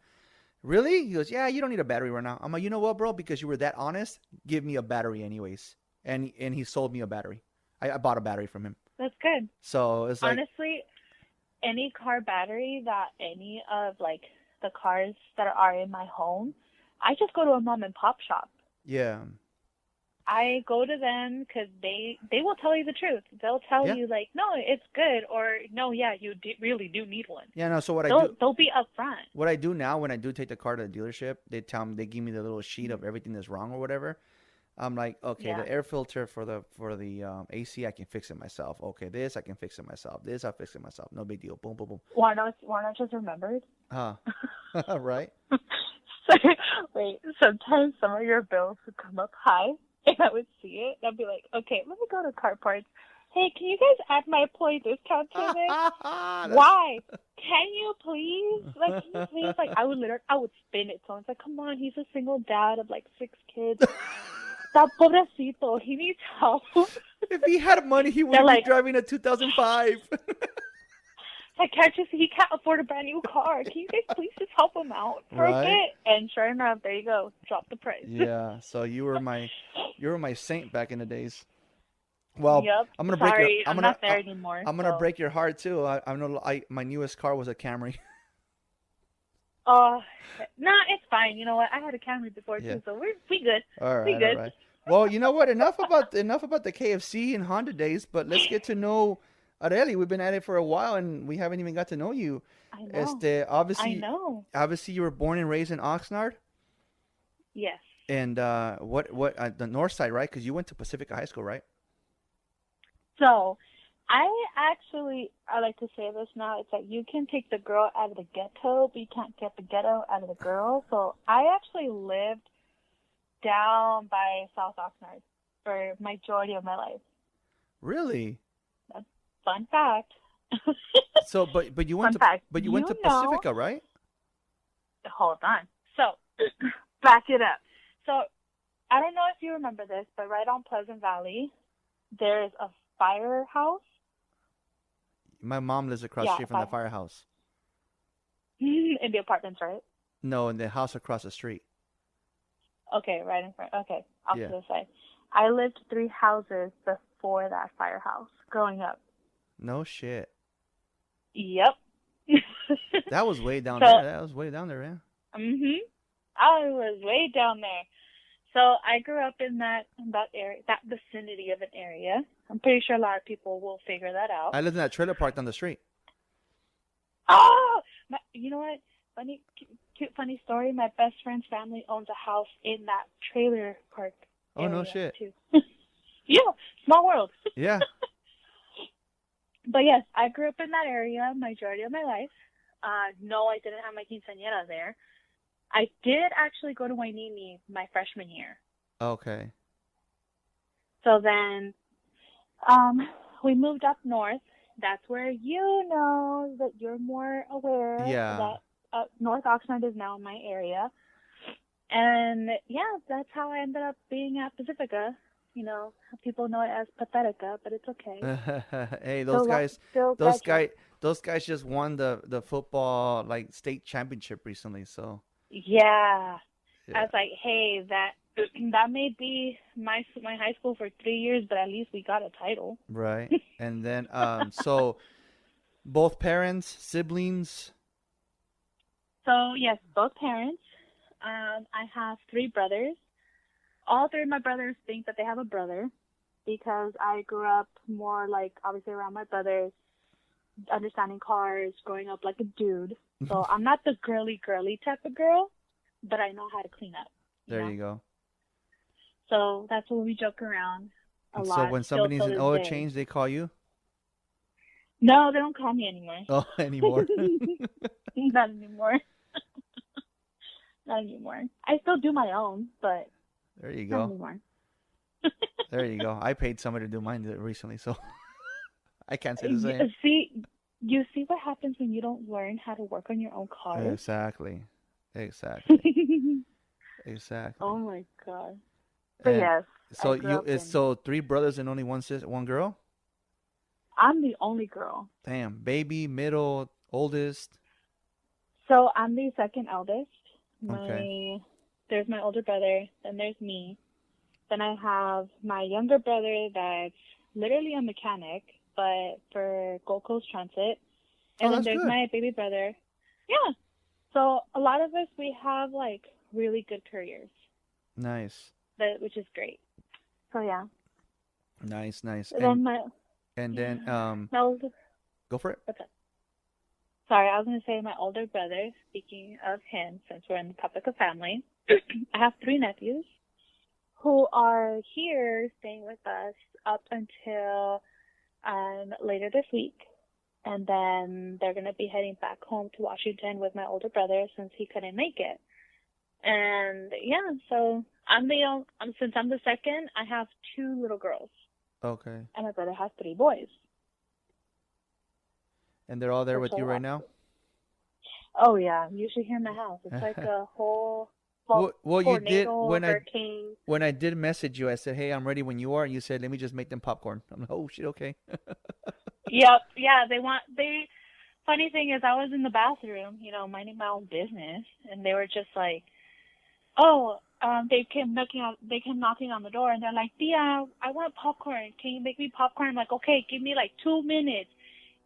Really? He goes, yeah, you don't need a battery right now. I'm like, you know what, bro? Because you were that honest, give me a battery anyways. And he sold me a battery. I bought a battery from him. That's good. So it's like, honestly, any car battery that any of like the cars that are in my home, I just go to a mom and pop shop. Yeah. I go to them because they will tell you the truth. They'll tell you like, no, it's good, or no, yeah, you really do need one. Yeah, no. So what they'll be upfront. What I do now when I do take the car to the dealership, they give me the little sheet of everything that's wrong or whatever. I'm like, okay, the air filter for the AC, I can fix it myself. Okay, this I can fix it myself. This I'll fix it myself. No big deal. Boom, boom, boom. Why not just remembered? Huh? Right. Wait, sometimes some of your bills would come up high. And I would see it, and I'd be like, okay, let me go to car parts. Hey, can you guys add my employee discount to this? Why? Can you please? Like, can you please? Like, I would spin it. So it's like, come on, he's a single dad of like 6 kids. That pobrecito, he needs help. If he had money, he would be driving a 2005. Like, can't you see he can't afford a brand new car? Can you guys please just help him out for a bit? And sure enough, there you go, drop the price. Yeah, so you were my saint back in the days. Well, yep. I'm not there anymore. I'm gonna break your heart too. My newest car was a Camry. Nah, it's fine. You know what? I had a Camry before too, so we good. All right, we good. All right. Well, you know what? Enough about the KFC and Honda days, but let's get to know Arely. We've been at it for a while, and we haven't even got to know you. I know. Obviously, you were born and raised in Oxnard. Yes. And what the north side, right? Because you went to Pacifica High School, right? So, I like to say this now. It's like you can take the girl out of the ghetto, but you can't get the ghetto out of the girl. So, I actually lived down by South Oxnard for majority of my life. Really? Fun fact. So, but you went to Pacifica, right? Hold on. So, back it up. So, I don't know if you remember this, but right on Pleasant Valley, there's a firehouse. My mom lives across the street from that firehouse. In the apartments, right? No, in the house across the street. Okay, right in front. Okay, off to the side. I lived 3 houses before that firehouse growing up. No shit. Yep. That was way down there. That was way down there, yeah. Mhm. I was way down there. So I grew up in that area, that vicinity of an area. I'm pretty sure a lot of people will figure that out. I lived in that trailer park down the street. Oh, you know what? Funny story. My best friend's family owns a house in that trailer park. Oh no shit. Too. Yeah, small world. Yeah. But yes, I grew up in that area majority of my life. No, I didn't have my quinceañera there. I did actually go to Wainini my freshman year. Okay. So then, we moved up north. That's where that you're more aware that North Oxnard is now in my area. And yeah, that's how I ended up being at Pacifica. You know, people know it as Pathetica, but it's okay. Hey, those guys just won the football state championship recently, so. Yeah. I was like, hey, that may be my high school for 3 years, but at least we got a title. Right. And then so both parents, siblings. So yes, both parents. I have 3 brothers. All 3 of my brothers think that they have a brother because I grew up more obviously around my brothers, understanding cars, growing up like a dude. So I'm not the girly type of girl, but I know how to clean up. You go. So that's what we joke around a lot. So when somebody's an oil change, they call you? No, they don't call me anymore. Oh, anymore? Not anymore. Not anymore. I still do my own, but there you go. Not anymore. There you go. I paid somebody to do mine recently, so I can't say the same. You see what happens when you don't learn how to work on your own car? Exactly. Exactly. Oh my God. But And yes, so I grew up in. so three brothers and only one girl? I'm the only girl. Damn, baby, middle, oldest. So I'm the second eldest. Okay. There's my older brother, then there's me. Then I have my younger brother that's literally a mechanic, but for Gold Coast Transit. And then that's there's good. my baby brother. Yeah. So a lot of us, we have like really good careers, Nice. which is great. So yeah. Nice. Then my older, Go for it. what's up? Sorry, I was going to say my older brother, speaking of him, since we're in the topic of family, I have 3 nephews who are here staying with us up until later this week. And then they're going to be heading back home to Washington with my older brother since he couldn't make it. And yeah, so since I'm the second, I have 2 little girls. Okay. And my brother has 3 boys. And they're all there with you right now? Oh yeah, you should hear in the house. It's like a whole Well, you did hurricane. when I did message you. I said, "Hey, I'm ready when you are." And you said, "Let me just make them popcorn." I'm like, "Oh shit, okay." Yep, yeah. Funny thing is, I was in the bathroom, minding my own business, and they were just like, "Oh, they came knocking on the door, and they're like, Tia, I want popcorn. Can you make me popcorn?" I'm like, "Okay, give me like 2 minutes."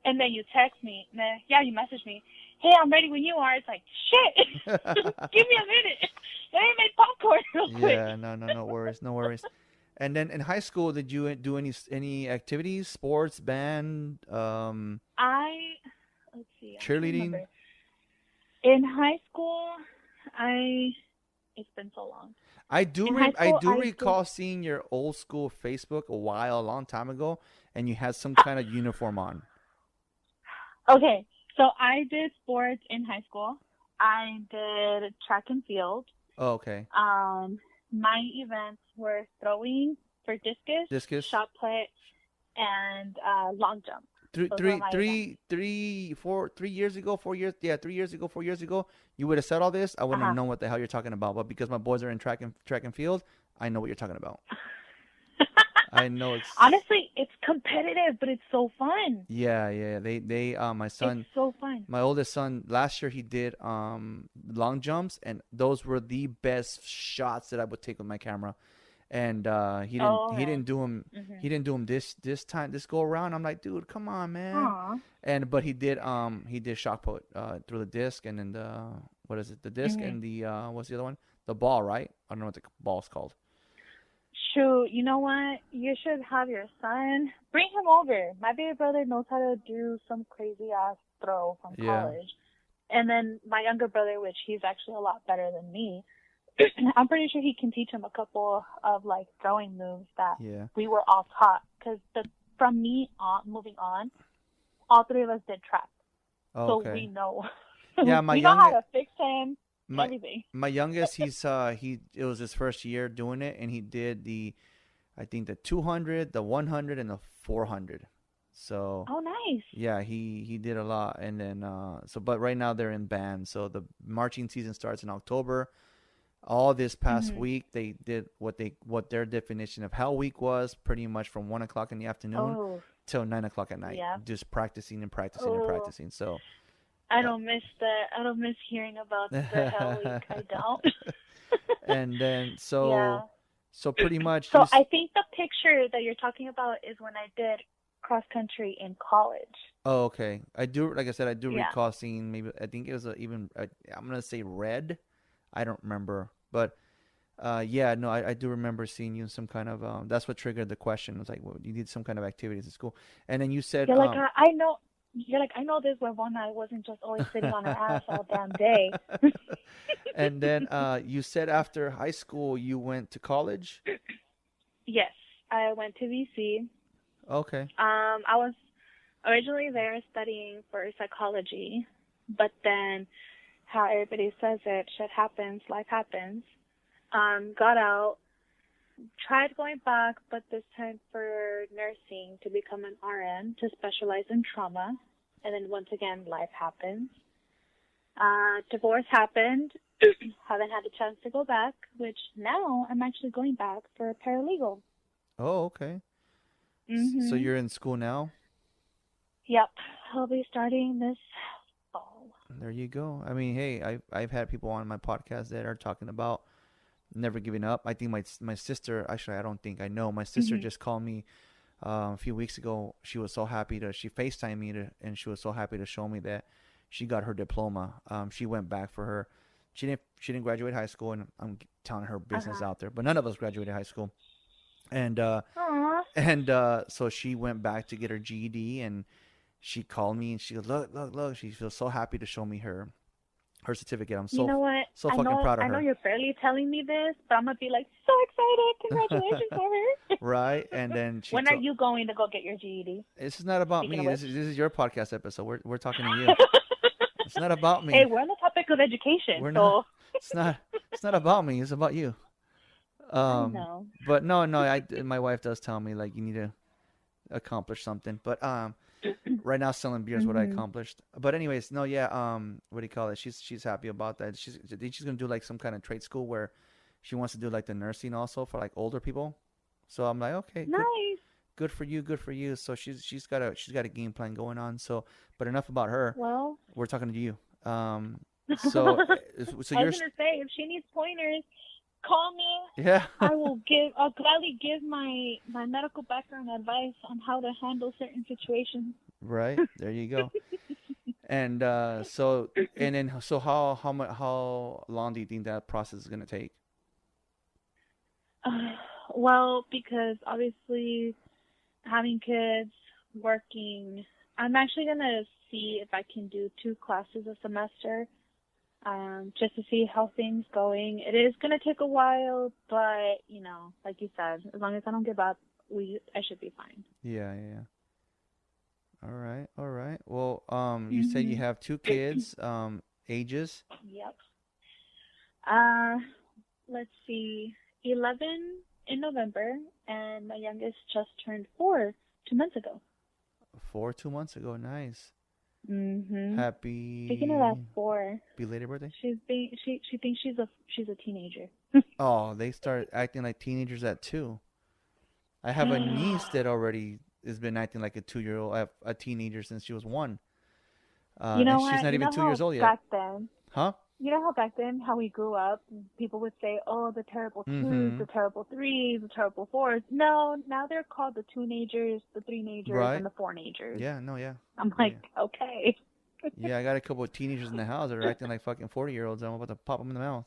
And then you text me, and then, you message me, "Hey, I'm ready when you are." It's like, shit, give me a minute. Let me make popcorn real quick. Yeah, no worries. And then in high school, did you do any activities, sports, band, let's see, cheerleading? In high school, it's been so long. I do recall seeing your old school Facebook a long time ago, and you had some kind of uniform on. Okay, so I did sports in high school. I did track and field. Oh, okay. My events were throwing for discus, shot put, and long jump. 3 years ago, 4 years, 3 years ago, 4 years ago, you would have said all this. I wouldn't have known what the hell you're talking about. But because my boys are in track and field, I know what you're talking about. I know honestly, it's competitive, but it's so fun. Yeah. They my son, it's so fun. My oldest son, last year he did long jumps, and those were the best shots that I would take with my camera. And he didn't do them. Mm-hmm. He didn't do them this time, this go around. I'm like, dude, come on, man. Aww. But he did shot put through the disc, and then the disc, mm-hmm. and the what's the other one? The ball, right? I don't know what the ball's called. Shoot, you know what? You should have your son. Bring him over. My baby brother knows how to do some crazy ass throw from college. And then my younger brother, which he's actually a lot better than me, I'm pretty sure he can teach him a couple of like throwing moves that we were all taught. Because from me moving on, all 3 of us did track. So we know. Yeah, we know how to fix him. Everything. My youngest, it was his first year doing it, and he did the 200, the 100, and the 400. So nice. Yeah, he did a lot, and then but right now they're in band. So the marching season starts in October. All this past mm-hmm. week they did what their definition of Hell Week was, pretty much from 1:00 in the afternoon till 9:00 at night, just practicing and practicing. So. I don't miss that. I don't miss hearing about the Hell Week. I don't. And then so pretty much. So I think the picture that you're talking about is when I did cross country in college. Oh, okay. I do. Like I said, I do recall seeing maybe. I think it was I'm gonna say red. I don't remember, but I do remember seeing you in some kind of. That's what triggered the question. It was like, well, you did some kind of activities at school, and then you said. You're like, I know. You're like, I know this Webona wasn't just always sitting on her ass all damn day. And then you said after high school you went to college? Yes, I went to VC. Okay. I was originally there studying for psychology, but then how everybody says it, shit happens, life happens. Got out, tried going back, but this time for nursing to become an RN to specialize in trauma. And then once again, life happens. Divorce happened. Haven't had a chance to go back, which now I'm actually going back for a paralegal. Oh, okay. So you're in school now? Yep. I'll be starting this fall. There you go. I mean, hey, I've had people on my podcast that are talking about never giving up. I think my sister, actually, I know my sister just called me a few weeks ago. She was so happy she FaceTimed me and she was so happy to show me that she got her diploma. She went back for her. She didn't graduate high school, and I'm telling her business out there, but none of us graduated high school. And so she went back to get her GED, and she called me and she goes, look. She feels so happy to show me her certificate. I'm so, you know what? so fucking proud of her. I know you're barely telling me this, but I'm going to be like, so excited. Congratulations for her. Right. And then when are you going to go get your GED? This is not about me. This is your podcast episode. We're talking to you. It's not about me. Hey, we're on the topic of education. It's not about me. It's about you. I know. But no, my wife does tell me, like, you need to accomplish something. But right now selling beer is what I accomplished. But anyways, no, yeah, what do you call it? She's happy about that. She's gonna do like some kind of trade school where she wants to do like the nursing also for like older people. So I'm like, okay, nice. Good for you. So she's got a game plan going on. So, but enough about her. Well, we're talking to you. So I was gonna say, if she needs pointers, call me. Yeah. I'll gladly give my medical background advice on how to handle certain situations. Right. There you go. And so how long do you think that process is gonna take? Well, because obviously having kids, working, I'm actually gonna see if I can do 2 classes a semester. Just to see how things going. It is going to take a while, but, you know, like you said, as long as I don't give up, I should be fine. Yeah. All right. Well, you said you have 2 kids, ages? Yep. Let's see, 11 in November, and my youngest just turned 4 2 months ago. 4 2 months ago, nice. Happy. Speaking of that, 4. Belated birthday. She thinks she's a teenager. Oh, they start acting like teenagers at 2. I have a niece that already has been acting like a 2-year-old, a teenager since she was 1. You know and she's not even 2 years old yet. Back then, huh? You know how back then, how we grew up, people would say, oh, the terrible 2s, the terrible 3s, the terrible 4s. No, now they're called the 2-nagers, the 3-nagers, and the 4-nagers. Yeah, no, yeah. I'm like, okay. Yeah, I got a couple of teenagers in the house that are acting like fucking 40-year-olds. I'm about to pop them in the mouth.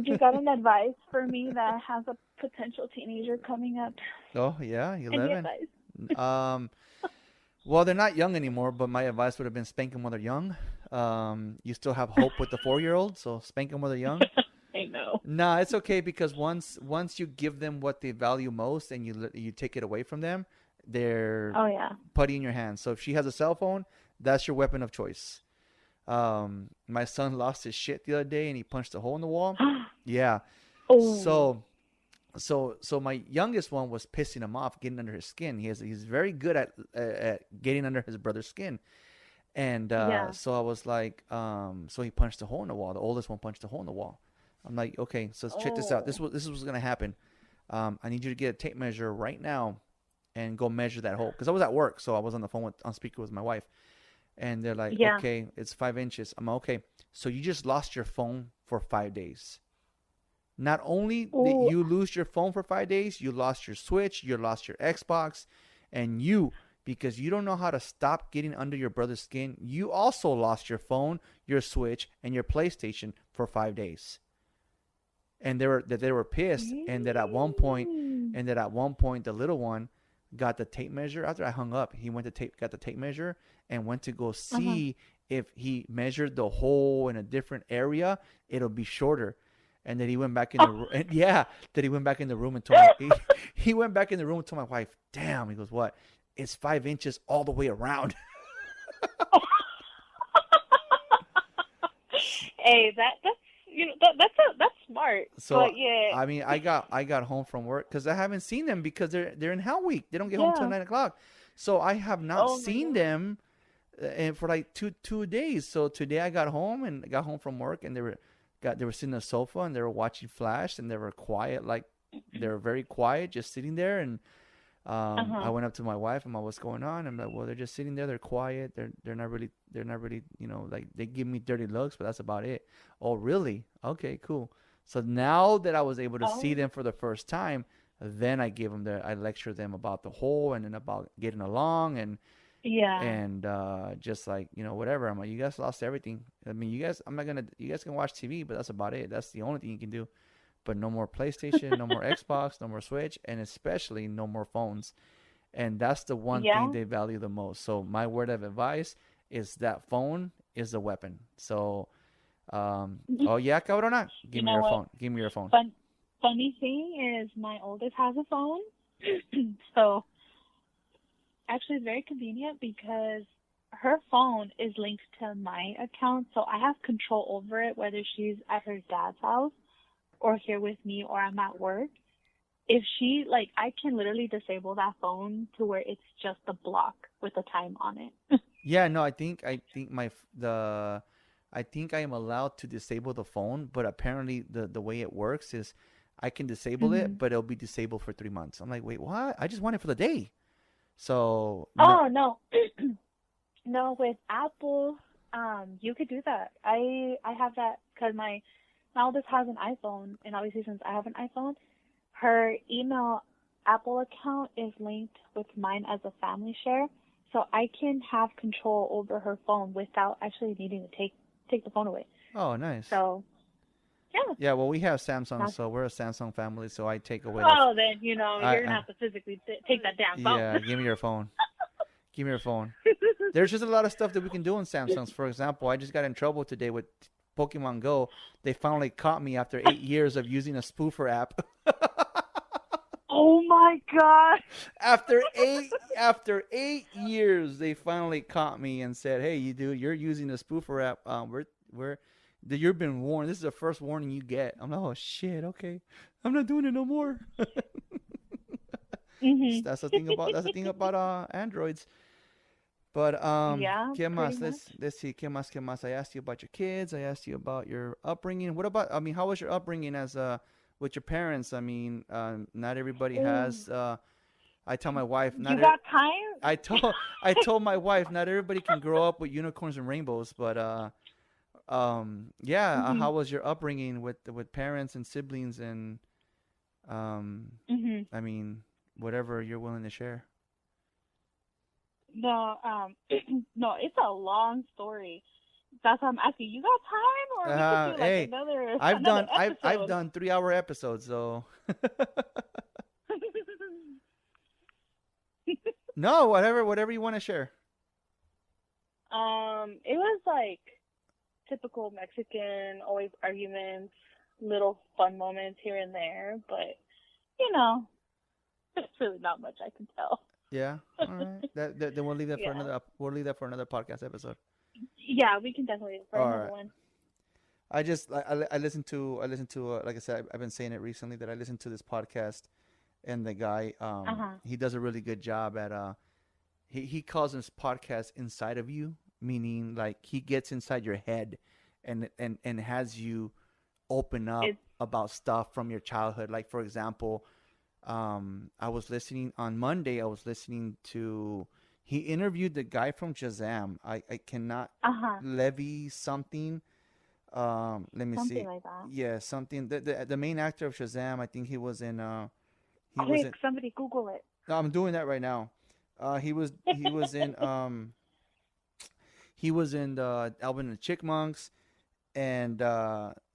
You got an advice for me that has a potential teenager coming up? Oh, yeah, 11. Any advice? Well, they're not young anymore, but my advice would have been spank them while they're young. You still have hope with the 4-year-old, so spank them while they're young. I know. Nah, it's okay because once you give them what they value most and you take it away from them, they're putty in your hands. So if she has a cell phone, that's your weapon of choice. My son lost his shit the other day and he punched a hole in the wall. Yeah. Oh. So my youngest one was pissing him off, getting under his skin. He's very good at getting under his brother's skin. And so I was like, so he punched a hole in the wall. The oldest one punched a hole in the wall. I'm like, okay, so check this out. This is what's gonna happen. I need you to get a tape measure right now and go measure that hole. Because I was at work, so I was on the phone on speaker with my wife. And they're like, okay, it's 5 inches. I'm okay. So you just lost your phone for 5 days. Not only did you lose your phone for 5 days, you lost your Switch, you lost your Xbox, and because you don't know how to stop getting under your brother's skin, you also lost your phone, your Switch, and your PlayStation for 5 days. And they were pissed, and that at one point, the little one got the tape measure. After I hung up, he got the tape measure and went to go see if he measured the hole in a different area, it'll be shorter. And then he went back in the room. He went back in the room and told me. He went back in the room and told my wife, "Damn," he goes, "What? It's 5 inches all the way around." Hey, that's smart. So but yeah. I mean, I got home from work because I haven't seen them because they're in Hell Week. They don't get home till 9 o'clock. So I have not seen them and for like two days. So today I got home and got home from work and they were sitting on the sofa and they were watching Flash and they were quiet, like they were very quiet, just sitting there. And I went up to my wife and what's going on. I'm like, well, they're just sitting there, they're quiet, they're not really, like they give me dirty looks, but that's about it. Oh, really? Okay, cool. So now that I was able to see them for the first time, then I lectured them about the whole and then about getting along and just like, whatever. I'm like, you guys lost everything. I mean, you guys can watch TV, but that's about it. That's the only thing you can do. But no more PlayStation, no more Xbox, no more Switch, and especially no more phones. And that's the one thing they value the most. So my word of advice is that phone is a weapon. So, oh yeah, cabrona, give me your phone. Give me your phone. Funny thing is, my oldest has a phone, so actually it's very convenient because her phone is linked to my account, so I have control over it, whether she's at her dad's house or here with me or I'm at work. If she, I can literally disable that phone to where it's just a block with a time on it. Yeah, no, I think I am allowed to disable the phone, but apparently the way it works is I can disable it, but it'll be disabled for 3 months. I'm like, wait, what? I just want it for the day. So. No. No, with Apple, you could do that. I have that because my oldest has an iPhone, and obviously since I have an iPhone, her email Apple account is linked with mine as a family share, so I can have control over her phone without actually needing to take the phone away. Oh, nice. So, yeah. Yeah, well, we have Samsung, so we're a Samsung family, so I take away then, you're going to have to physically take that damn phone. Yeah, give me your phone. Give me your phone. There's just a lot of stuff that we can do on Samsungs. For example, I just got in trouble today with Pokemon Go. They finally caught me after 8 years of using a spoofer app. Oh my God! After eight years, they finally caught me and said, "Hey, you're using a spoofer app. You've been warned. This is the first warning you get." I'm like, "Oh shit, okay, I'm not doing it no more." That's the thing about Androids. But ¿qué más? Let's see. ¿Qué más? I asked you about your kids. I asked you about your upbringing. What about? I mean, how was your upbringing as with your parents? I mean, not everybody has. I tell my wife. You got time? I told my wife not everybody can grow up with unicorns and rainbows. But how was your upbringing with parents and siblings and I mean, whatever you're willing to share. No, no, it's a long story. That's why I'm asking. You got time, or we could do hey, another I've done 3-hour episodes, so. No, whatever you want to share. It was like typical Mexican, always arguments, little fun moments here and there, but it's really not much I can tell. Yeah. All right. Then we'll leave that for another podcast episode. Yeah, we can definitely for another one. I listened to like I said, I've been saying it recently that I listened to this podcast, and the guy he does a really good job at he calls his podcast Inside of You, meaning like he gets inside your head and has you open up about stuff from your childhood. Like, for example, I was listening on Monday. I was listening to. He interviewed the guy from Shazam. I cannot Levy something. Let me something see. Like that. Yeah, something. The main actor of Shazam. I think he was in. Quick, somebody Google it. No, I'm doing that right now. He was in. He was in the Alvin and the Chipmunks, and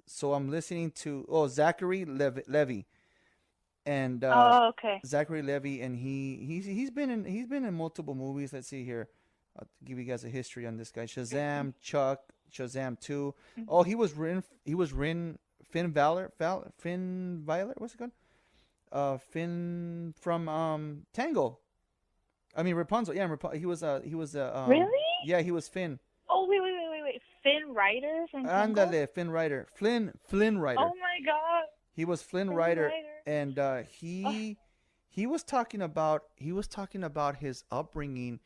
so I'm listening to Zachary Levy. And okay. Zachary Levy, and he's been in multiple movies. Let's see here. I'll give you guys a history on this guy. Shazam, Chuck, Shazam 2. Mm-hmm. Oh, he was Finn Balor. What's it called? Finn from Tango. I mean Rapunzel. Yeah, he was really? Yeah, he was Finn. Oh wait. Finn Rider from Ándale, Flynn Rider. Flynn Rider. Oh my God. He was Flynn Rider, and he was talking about his upbringing,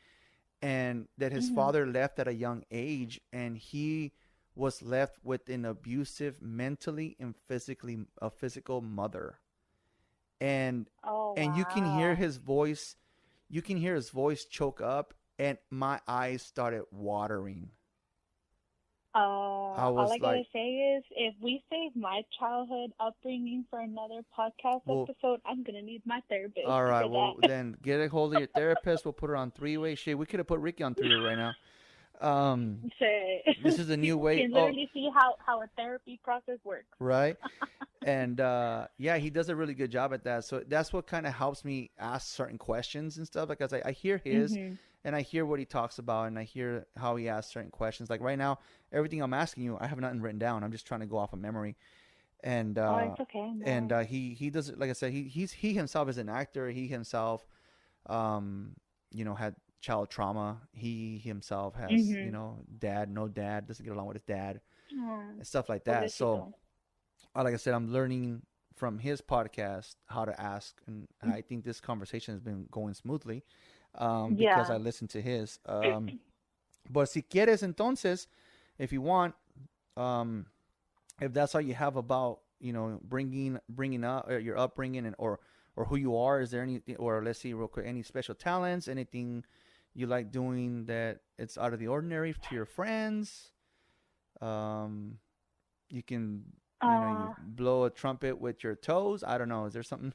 and that his father left at a young age, and he was left with an abusive, mentally and physical mother, and you can hear his voice, choke up, and my eyes started watering. All I gotta say is, if we save my childhood upbringing for another podcast episode, I'm gonna need my therapist. All right, well then get a hold of your therapist. We'll put her on 3-way. Shit, we could have put Ricky on 3-way right now. This is a new way. You can literally see how a therapy process works. Right, and yeah, he does a really good job at that. So that's what kind of helps me ask certain questions and stuff. Like I hear his. And I hear what he talks about, and I hear how he asks certain questions. Like right now, everything I'm asking you, I have nothing written down. I'm just trying to go off of memory. And it's okay. No. And he does it. Like I said, he himself is an actor. He himself, had child trauma. He himself has, no dad, doesn't get along with his dad, and stuff like that. So, like I said, I'm learning from his podcast how to ask, and I think this conversation has been going smoothly. Because I listened to his. But si quieres, entonces, if you want, if that's all you have about, bringing up your upbringing and or who you are, is there anything, or let's see real quick, any special talents, anything you like doing that it's out of the ordinary to your friends? You can, you blow a trumpet with your toes. I don't know. Is there something?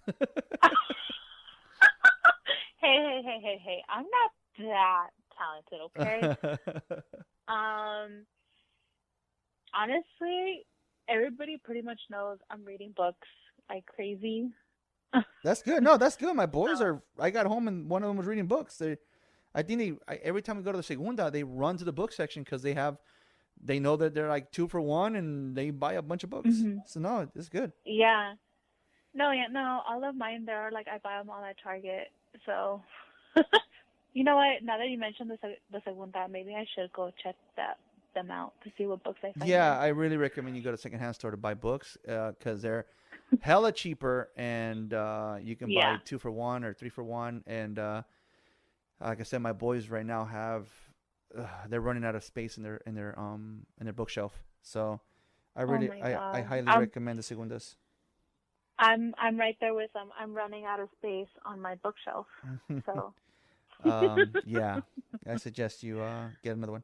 Hey, I'm not that talented, okay? Honestly, everybody pretty much knows I'm reading books like crazy. That's good. No, that's good. My boys I got home and one of them was reading books. Every time we go to the Segunda, they run to the book section because they know that they're like 2 for 1 and they buy a bunch of books. So no, it's good. Yeah. No, all of mine, they're like, I buy them all at Target. So, you know what? Now that you mentioned the Segunda, maybe I should go check them out to see what books I find. Yeah, I really recommend you go to secondhand store to buy books because they're hella cheaper, and you can buy 2 for 1 or 3 for 1. And like I said, my boys right now they're running out of space in their bookshelf. So I highly recommend the Segundas. I'm right there with them. I'm running out of space on my bookshelf. So yeah, I suggest you get another one.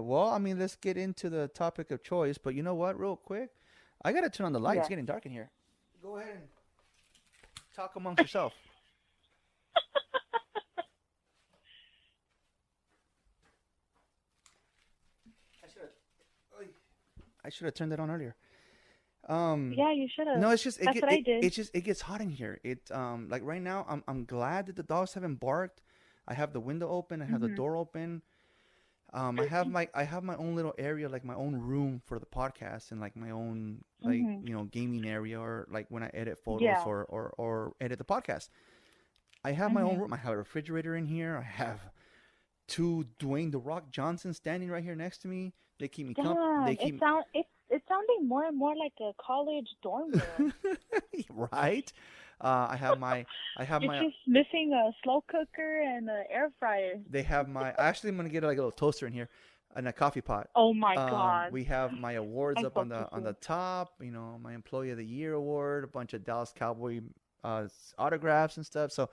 Well, I mean, let's get into the topic of choice. But you know what? Real quick, I gotta turn on the lights. It's getting dark in here. Go ahead and talk amongst yourself. I should have turned that on earlier. Yeah, you should have. No, it's just That's what I did. It gets hot in here. Like right now, I'm glad that the dogs haven't barked. I have the window open. I have the door open. I have my own little area, like my own room for the podcast, and like my own gaming area, or like when I edit photos or edit the podcast. I have my own room. I have a refrigerator in here. I have 2 Dwayne The Rock Johnson standing right here next to me. They keep me company. It's sounding more and more like a college dorm room. Right. I have my. You're just missing a slow cooker and an air fryer. They have Actually, I'm gonna get like a little toaster in here, and a coffee pot. Oh my God. We have my awards up on the top. My Employee of the Year award, a bunch of Dallas Cowboy autographs and stuff. So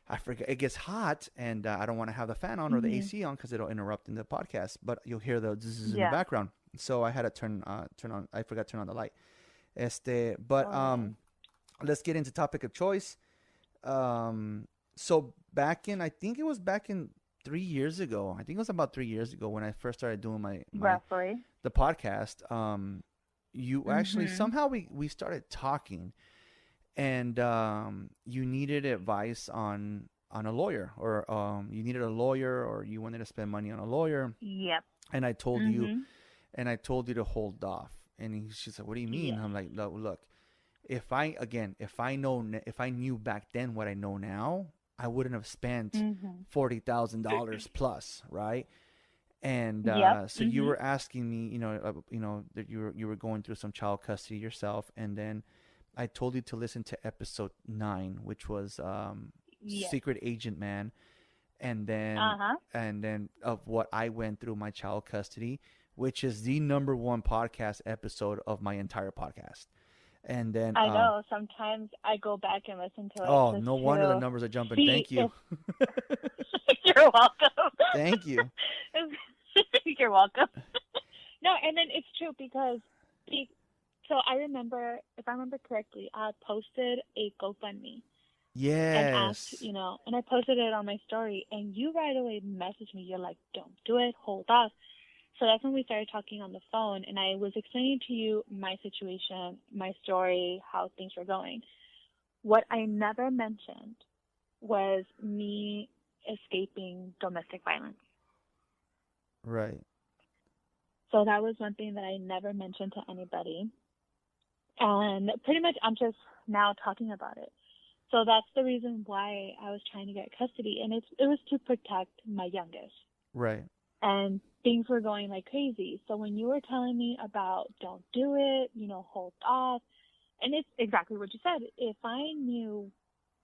I forget, it gets hot, and I don't want to have the fan on or the AC on because it'll interrupt in the podcast. But you'll hear the zzz in the background. So I had to turn on. I forgot to turn on the light. Let's get into topic of choice. So I think it was back in 3 years ago. I think it was about 3 years ago when I first started doing the podcast. You actually somehow we started talking, and you needed advice on a lawyer, or you needed a lawyer, or you wanted to spend money on a lawyer. Yep. And I told you. And I told you to hold off. And she's like, "What do you mean?" I'm like, "Look, if I knew back then what I know now, I wouldn't have spent $40,000 plus, right?" And Yep. so you were asking me, that you were going through some child custody yourself, and then I told you to listen to episode 9, which was Yes. Secret Agent Man, and then of what I went through my child custody, which is the number one podcast episode of my entire podcast. And then I know sometimes I go back and listen to it. Oh, no wonder the numbers are jumping. Thank you. You're welcome. Thank you. You're welcome. No, and then it's true because so I remember, if I remember correctly, I posted a GoFundMe. Yes. And asked, and I posted it on my story, and you right away messaged me. You're like, don't do it, hold off. So that's when we started talking on the phone, and I was explaining to you my situation, my story, how things were going. What I never mentioned was me escaping domestic violence. Right. So that was one thing that I never mentioned to anybody. And pretty much I'm just now talking about it. So that's the reason why I was trying to get custody, and it was to protect my youngest. Right. And things were going like crazy. So when you were telling me about don't do it, hold off, and it's exactly what you said. If I knew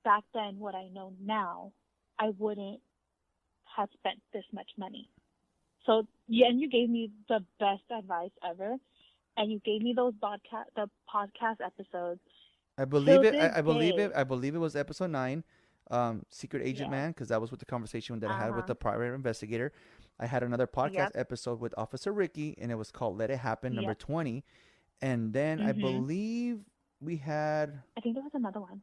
back then what I know now, I wouldn't have spent this much money. So, yeah, and you gave me the best advice ever, and you gave me the podcast episodes. I believe it. I believe it. I believe it was episode 9, Secret Agent Man, because that was with the conversation that I had with the private investigator. I had another podcast episode with Officer Ricky, and it was called "Let It Happen," number 20. And then I believe we had. I think there was another one.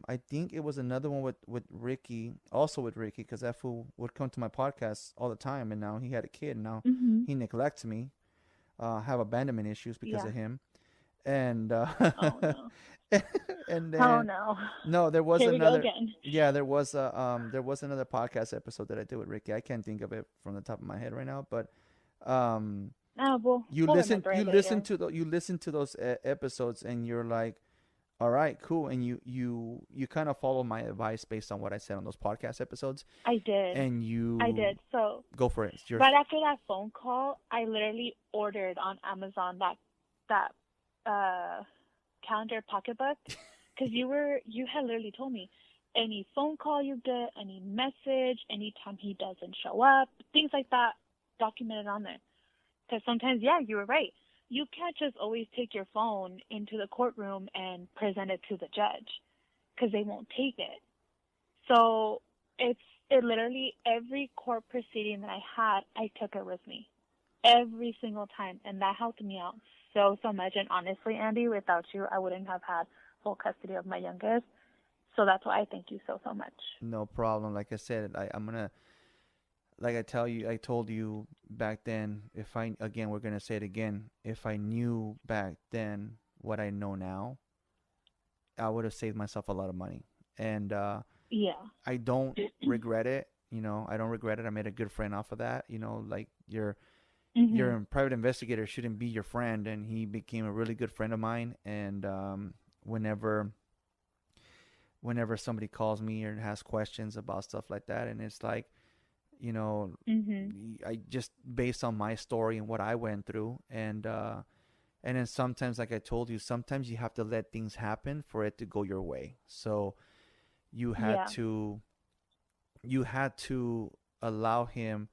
I think it was another one with Ricky, also with Ricky, because that fool would come to my podcast all the time, and now he had a kid, and now he neglects me. Have abandonment issues because of him, and Oh no. and then no, there was Here another. we go again. Yeah, there was another podcast episode that I did with Ricky. I can't think of it from the top of my head right now, but you listen to those episodes, and you're like, all right, cool, and you kind of follow my advice based on what I said on those podcast episodes. I did. And I did. So go for it. Right after that phone call, I literally ordered on Amazon that calendar pocketbook, because you had literally told me any phone call you get, any message, anytime he doesn't show up, things like that, documented on there. Because sometimes, you were right. You can't just always take your phone into the courtroom and present it to the judge, because they won't take it. So it literally, every court proceeding that I had, I took it with me every single time, and that helped me out so much. And honestly, Andy, without you, I wouldn't have had full custody of my youngest. So that's why I thank you so much. No problem. Like I said, I'm gonna, like I told you back then, we're gonna say it again. If I knew back then what I know now, I would have saved myself a lot of money. And I don't regret it. I don't regret it. I made a good friend off of that. Like your private investigator shouldn't be your friend, and he became a really good friend of mine. And whenever somebody calls me or has questions about stuff like that, and it's like, I just, based on my story and what I went through, and then sometimes, like I told you, sometimes you have to let things happen for it to go your way. So you had to allow him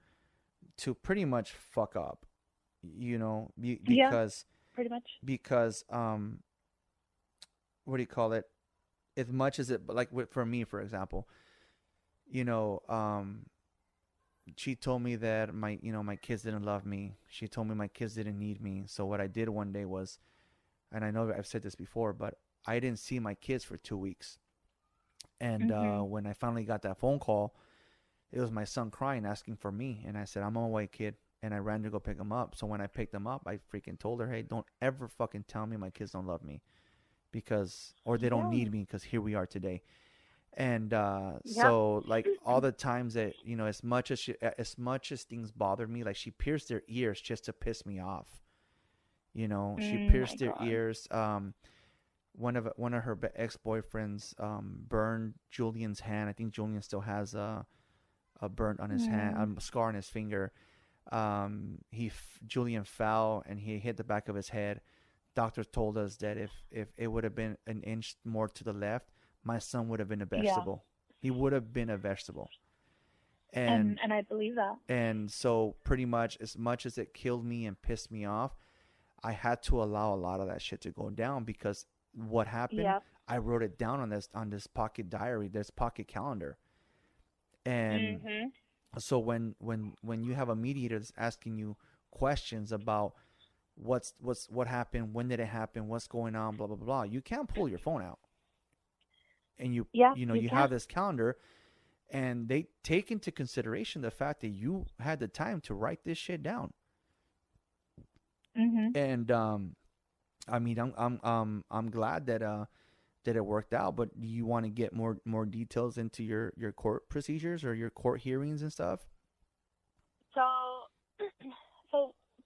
to pretty much fuck up, because pretty much, because what do you call it? As much as it, like for me, for example, she told me that my kids didn't love me. She told me my kids didn't need me. So what I did one day was, and I know I've said this before, but I didn't see my kids for 2 weeks. And when I finally got that phone call, it was my son crying, asking for me. And I said, I'm on my way, kid. And I ran to go pick him up. So when I picked him up, I freaking told her, hey, don't ever fucking tell me my kids don't love me, or they don't need me, because here we are today. And so, like, all the times that, as much as things bothered me, like, she pierced their ears just to piss me off. She pierced their ears. One of her ex-boyfriends burned Julian's hand. I think Julian still has a burn on his hand, a scar on his finger. Julian fell and he hit the back of his head. Doctors told us that if it would have been an inch more to the left, my son would have been a vegetable. He would have been a vegetable. And I believe that. And so pretty much as it killed me and pissed me off, I had to allow a lot of that shit to go down, because what happened, I wrote it down on this pocket diary, this pocket calendar. And so when you have a mediator that's asking you questions about what happened, when did it happen, what's going on, blah blah blah, you can't pull your phone out. And you have this calendar, and they take into consideration the fact that you had the time to write this shit down. And I mean, I'm glad that it worked out. But do you want to get more details into your court procedures or your court hearings and stuff? So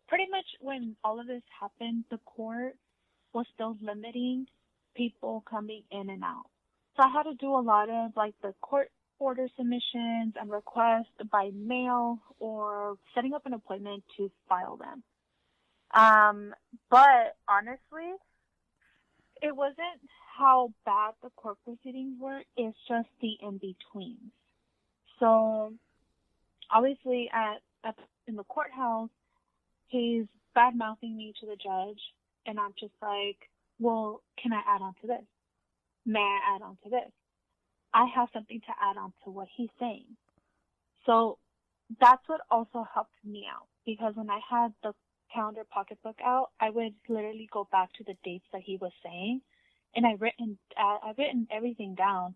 pretty much when all of this happened, the court was still limiting people coming in and out. So I had to do a lot of like the court order submissions and requests by mail or setting up an appointment to file them. But honestly, it wasn't how bad the court proceedings were. It's just the in-betweens. So obviously in the courthouse, he's bad-mouthing me to the judge, and I'm just like, well, can I add on to this? May I add on to this? I have something to add on to what he's saying. So that's what also helped me out, because when I had the calendar pocketbook out, I would literally go back to the dates that he was saying, and I've written everything down,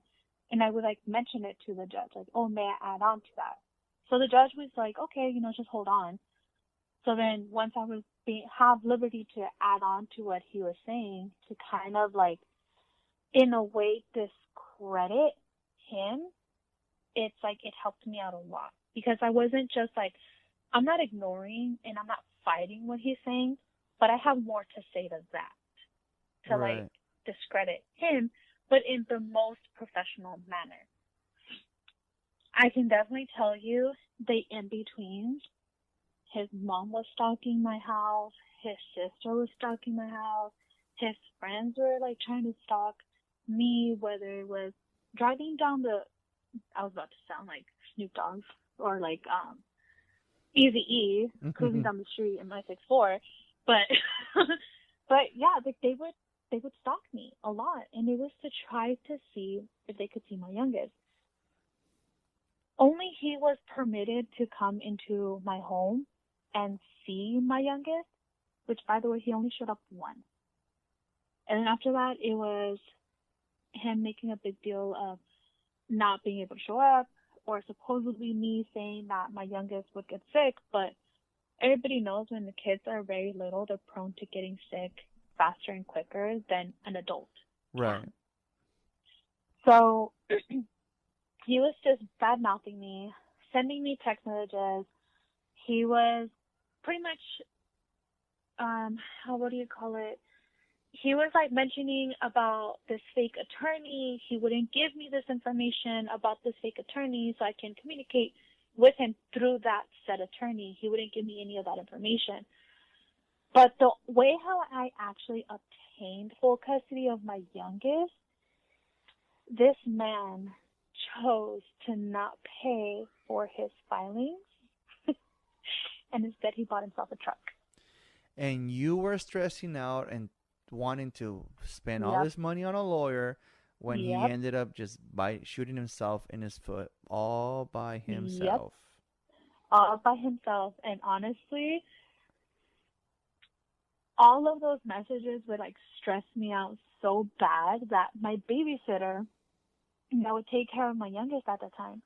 and I would like mention it to the judge, like, oh, may I add on to that? So the judge was like, okay, just hold on. So then once I was have liberty to add on to what he was saying, to kind of like, in a way, discredit him, it's like it helped me out a lot, because I wasn't just like, I'm not ignoring and I'm not fighting what he's saying, but I have more to say to that, to like discredit him, but in the most professional manner. I can definitely tell you the in-betweens. His mom was stalking my house. His sister was stalking my house. His friends were like trying to stalk me, whether it was driving down I was about to sound like Snoop Dogg, or like Eazy-E cruising down the street in my 6'4", but yeah, they would stalk me a lot, and it was to try to see if they could see my youngest. Only he was permitted to come into my home and see my youngest, which, by the way, he only showed up once. And then after that, it was him making a big deal of not being able to show up, or supposedly me saying that my youngest would get sick. But everybody knows when the kids are very little, they're prone to getting sick faster and quicker than an adult. Right. So he was just bad-mouthing me, sending me text messages. He was pretty much, what do you call it? He was like mentioning about this fake attorney. He wouldn't give me this information about this fake attorney so I can communicate with him through that said attorney. He wouldn't give me any of that information. But the way how I actually obtained full custody of my youngest, this man chose to not pay for his filings, and instead he bought himself a truck. And you were stressing out and wanting to spend all this money on a lawyer when he ended up just shooting himself in his foot all by himself. All by himself. And honestly, all of those messages would like stress me out so bad that my babysitter that would take care of my youngest at the time,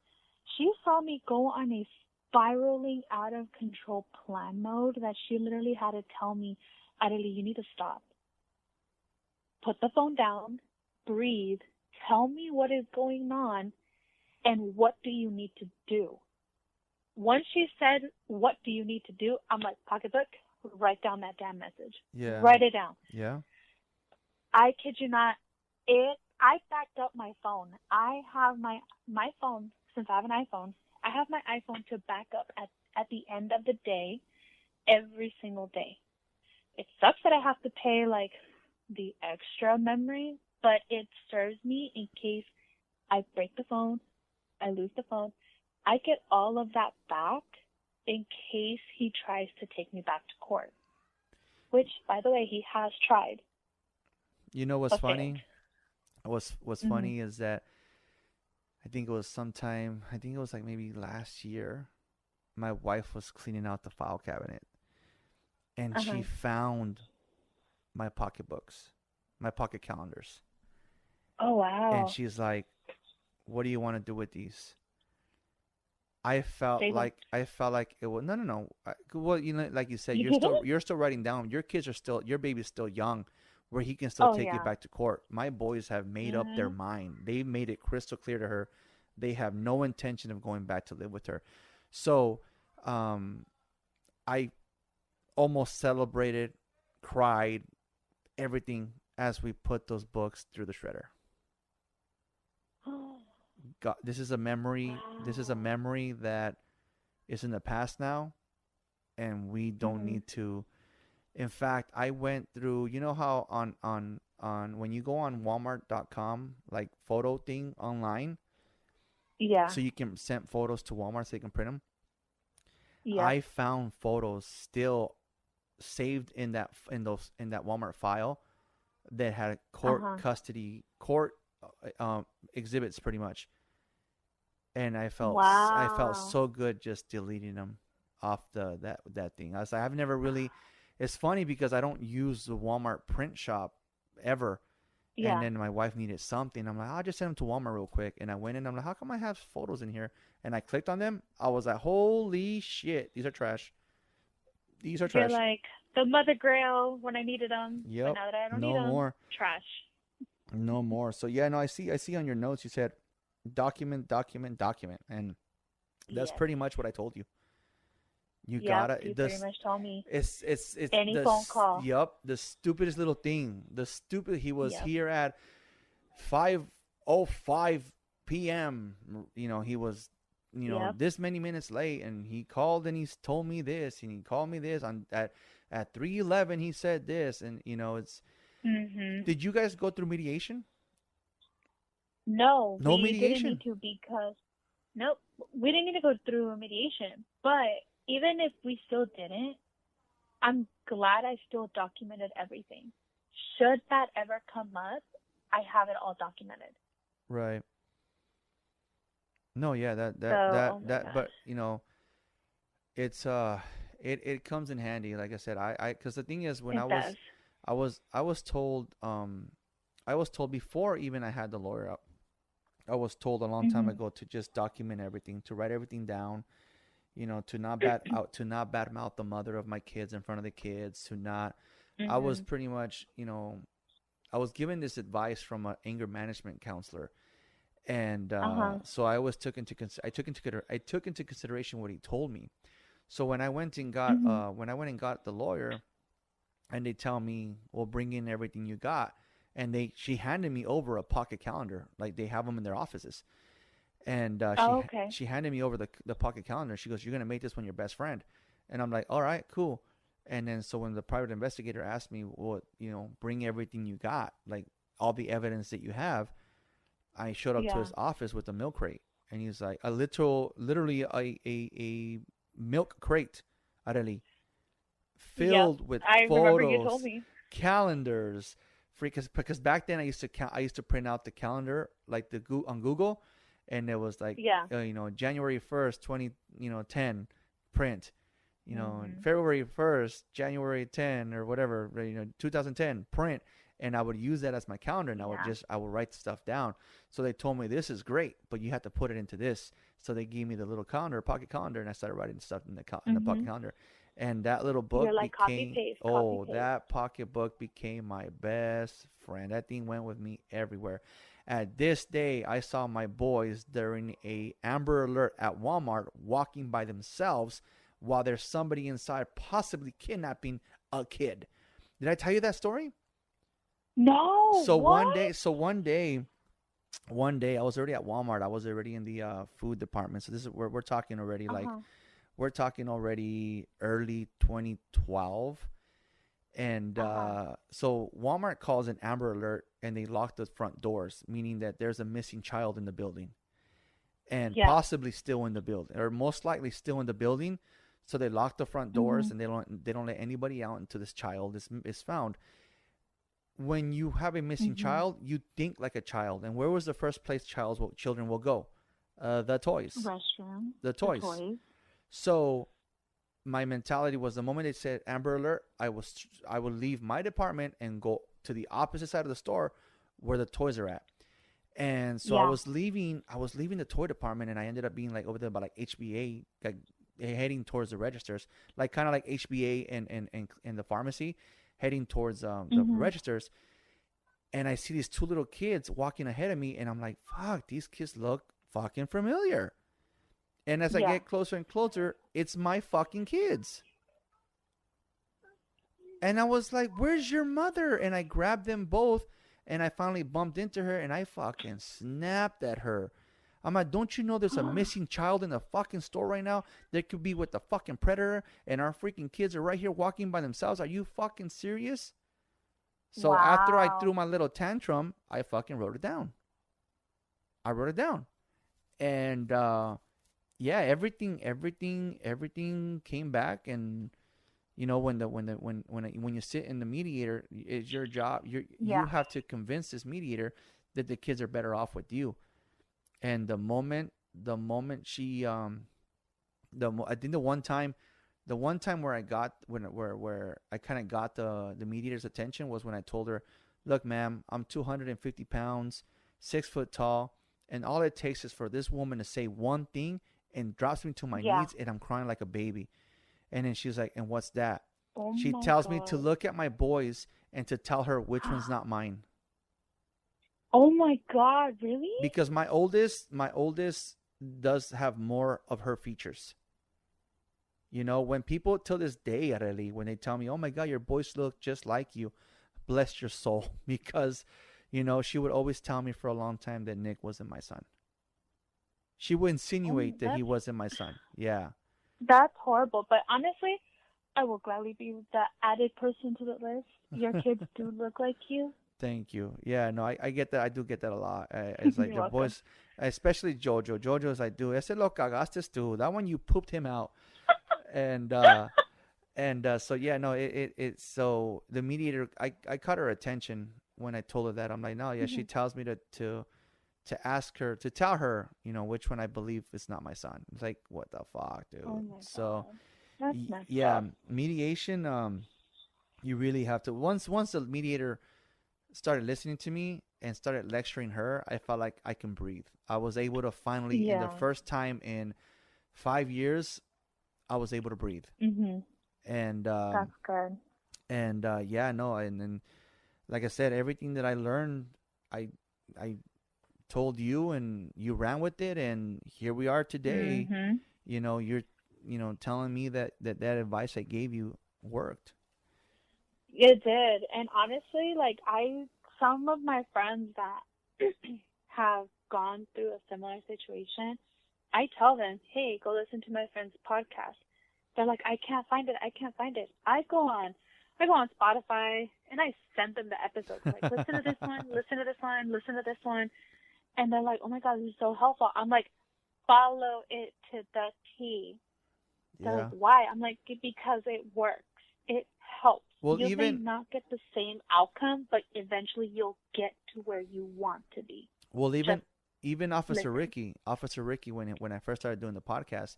she saw me go on a spiraling out of control plan mode that she literally had to tell me, Adelie, you need to stop. Put the phone down, breathe, tell me what is going on, and what do you need to do? Once she said, what do you need to do? I'm like, pocketbook, write down that damn message. Yeah. Write it down. Yeah. I kid you not. I backed up my phone. I have my phone, since I have an iPhone, I have my iPhone to back up at at the end of the day, every single day. It sucks that I have to pay like the extra memory, but it serves me in case I break the phone, I lose the phone. I get all of that back in case he tries to take me back to court. Which, by the way, he has tried. You know what's Okay. funny? What's funny is that I think it was sometime, I think it was like maybe last year, my wife was cleaning out the file cabinet and she found my pocketbooks, my pocket calendars. Oh, wow. And she's like, "What do you want to do with these?" I felt Save 'em. like it was no. Well, you know, like you said, You you're still writing down. Your kids are still, your baby's still young, where he can still Oh, take yeah. you back to court. My boys have made up their mind. They made it crystal clear to her. They have no intention of going back to live with her. So, I almost celebrated, cried, everything as we put those books through the shredder. God, this is a memory. This is a memory that is in the past now, and we don't need to. In fact, I went through. You know how on when you go on Walmart.com, like photo thing online, Yeah. so you can send photos to Walmart so you can print them. Yeah. I found photos still saved in that Walmart file that had court custody, court exhibits pretty much. And I felt so good just deleting them off that thing. I was like, I've never really. It's funny because I don't use the Walmart print shop ever. Yeah. And then my wife needed something. I'm like, I'll just send them to Walmart real quick. And I went in. I'm like, how come I have photos in here? And I clicked on them. I was like, holy shit, these are trash. These are trash. You're like the mother grail when I needed them. Yep. But now that I don't need No them, more. trash. No more. So yeah, no, I see on your notes you said document, and that's pretty much what I told you. You gotta. You pretty much told me. It's Any phone call. Yep, the stupidest little thing. He was here at 5:05 p.m. You know, he was, this many minutes late, and he called and he's told me this, and he called me this at 3:11. He said this, and it's. Did you guys go through mediation? No, No we mediation? didn't need to because nope, we didn't need to go through a mediation. But even if we still didn't, I'm glad I still documented everything. Should that ever come up, I have it all documented. Right. No, yeah, my but it's it comes in handy. Like I said, I because the thing is when I was told before even I had the lawyer up, I was told a long time ago to just document everything, to write everything down, to not badmouth the mother of my kids in front of the kids, to not. I was pretty much, I was given this advice from an anger management counselor, and so I took into consideration what he told me. So when I went and got the lawyer, and they tell me, "Well, bring in everything you got," and she handed me over a pocket calendar, like they have them in their offices, and she handed me over the pocket calendar. She goes, "You're gonna make this one your best friend," and I'm like, "All right, cool." And then so when the private investigator asked me, "Well, bring everything you got, like all the evidence that you have," I showed up to his office with a milk crate, and he's like, literally a milk crate, literally filled with I remember you photos, told me. calendars, because back then I used to print out the calendar like on Google, and it was like January 1st 2010 print, February 1st January 10 or whatever 2010 print, and I would use that as my calendar, and I would write stuff down. So they told me, this is great, but you have to put it into this. So they gave me the little calendar, pocket calendar, and I started writing stuff in the pocket calendar. And that little book that pocket book became my best friend. That thing went with me everywhere. At this day, I saw my boys during a Amber Alert at Walmart walking by themselves while there's somebody inside possibly kidnapping a kid. Did I tell you that story? No. So what? one day I was already at Walmart. I was already in the food department. So this is where we're talking already like We're talking already early 2012. And so Walmart calls an Amber Alert and they lock the front doors, meaning that there's a missing child in the building and possibly still in the building, or most likely still in the building. So they lock the front doors and they don't let anybody out until this child is found. When you have a missing child, you think like a child. And where was the first place children will go? The toys. Restroom. The toys. So my mentality was the moment they said Amber Alert, I would leave my department and go to the opposite side of the store where the toys are at. And so I was leaving the toy department, and I ended up being like over there by like HBA, like heading towards the registers, like kind of like HBA and the pharmacy, heading towards the registers. And I see these two little kids walking ahead of me, and I'm like, fuck, these kids look fucking familiar. And as I get closer and closer, it's my fucking kids. And I was like, where's your mother? And I grabbed them both, and I finally bumped into her, and I fucking snapped at her. I'm like, don't you know there's a missing child in the fucking store right now? They could be with the fucking predator, and our freaking kids are right here walking by themselves. Are you fucking serious? So after I threw my little tantrum, I fucking wrote it down. And everything came back. And you know, when you sit in the mediator, it's your job. You have to convince this mediator that the kids are better off with you. And the moment she I think the one time where I got where I kind of got the mediator's attention was when I told her, look, ma'am, I'm 250 pounds, 6 foot tall, and all it takes is for this woman to say one thing and drops me to my knees, and I'm crying like a baby. And then she's like, and what's that? She tells me to look at my boys and to tell her which one's not mine. Oh my God, really? Because my oldest does have more of her features. You know, when people till this day, Arely, when they tell me, oh my God, your boys look just like you, bless your soul. Because, you know, she would always tell me for a long time that Nick wasn't my son. She would insinuate that he wasn't my son. Yeah. That's horrible. But honestly, I will gladly be the added person to the list. Your kids do look like you. Thank you. Yeah, no, I get that. I do get that a lot. It's like the boys, especially Jojo. Jojo's like, dude, ese lo cagaste tú. That one, you pooped him out. And so yeah, no, it's so the mediator, I caught her attention when I told her that. I'm like, no, yeah, she tells me to ask her, to tell her, you know, which one I believe is not my son. It's like, what the fuck, dude? Oh my so God. That's messed yeah, up. mediation, you really have to, once the mediator started listening to me and started lecturing her, I felt like I can breathe. I was able to finally, in the first time in 5 years, I was able to breathe. And that's good. And and like I said, everything that I learned, I told you, and you ran with it, and here we are today. You know, you're telling me that advice I gave you worked. It did. And honestly, like some of my friends that have gone through a similar situation, I tell them, hey, go listen to my friend's podcast. They're like, I can't find it. I go on Spotify and I send them the episodes. Like, listen to this one, listen to this one, listen to this one. And they're like, oh my God, this is so helpful. I'm like, follow it to the T. They're like, why? I'm like, because it works. It helps. Well, You may not get the same outcome, but eventually you'll get to where you want to be. Well, even Officer Ricky, when I first started doing the podcast,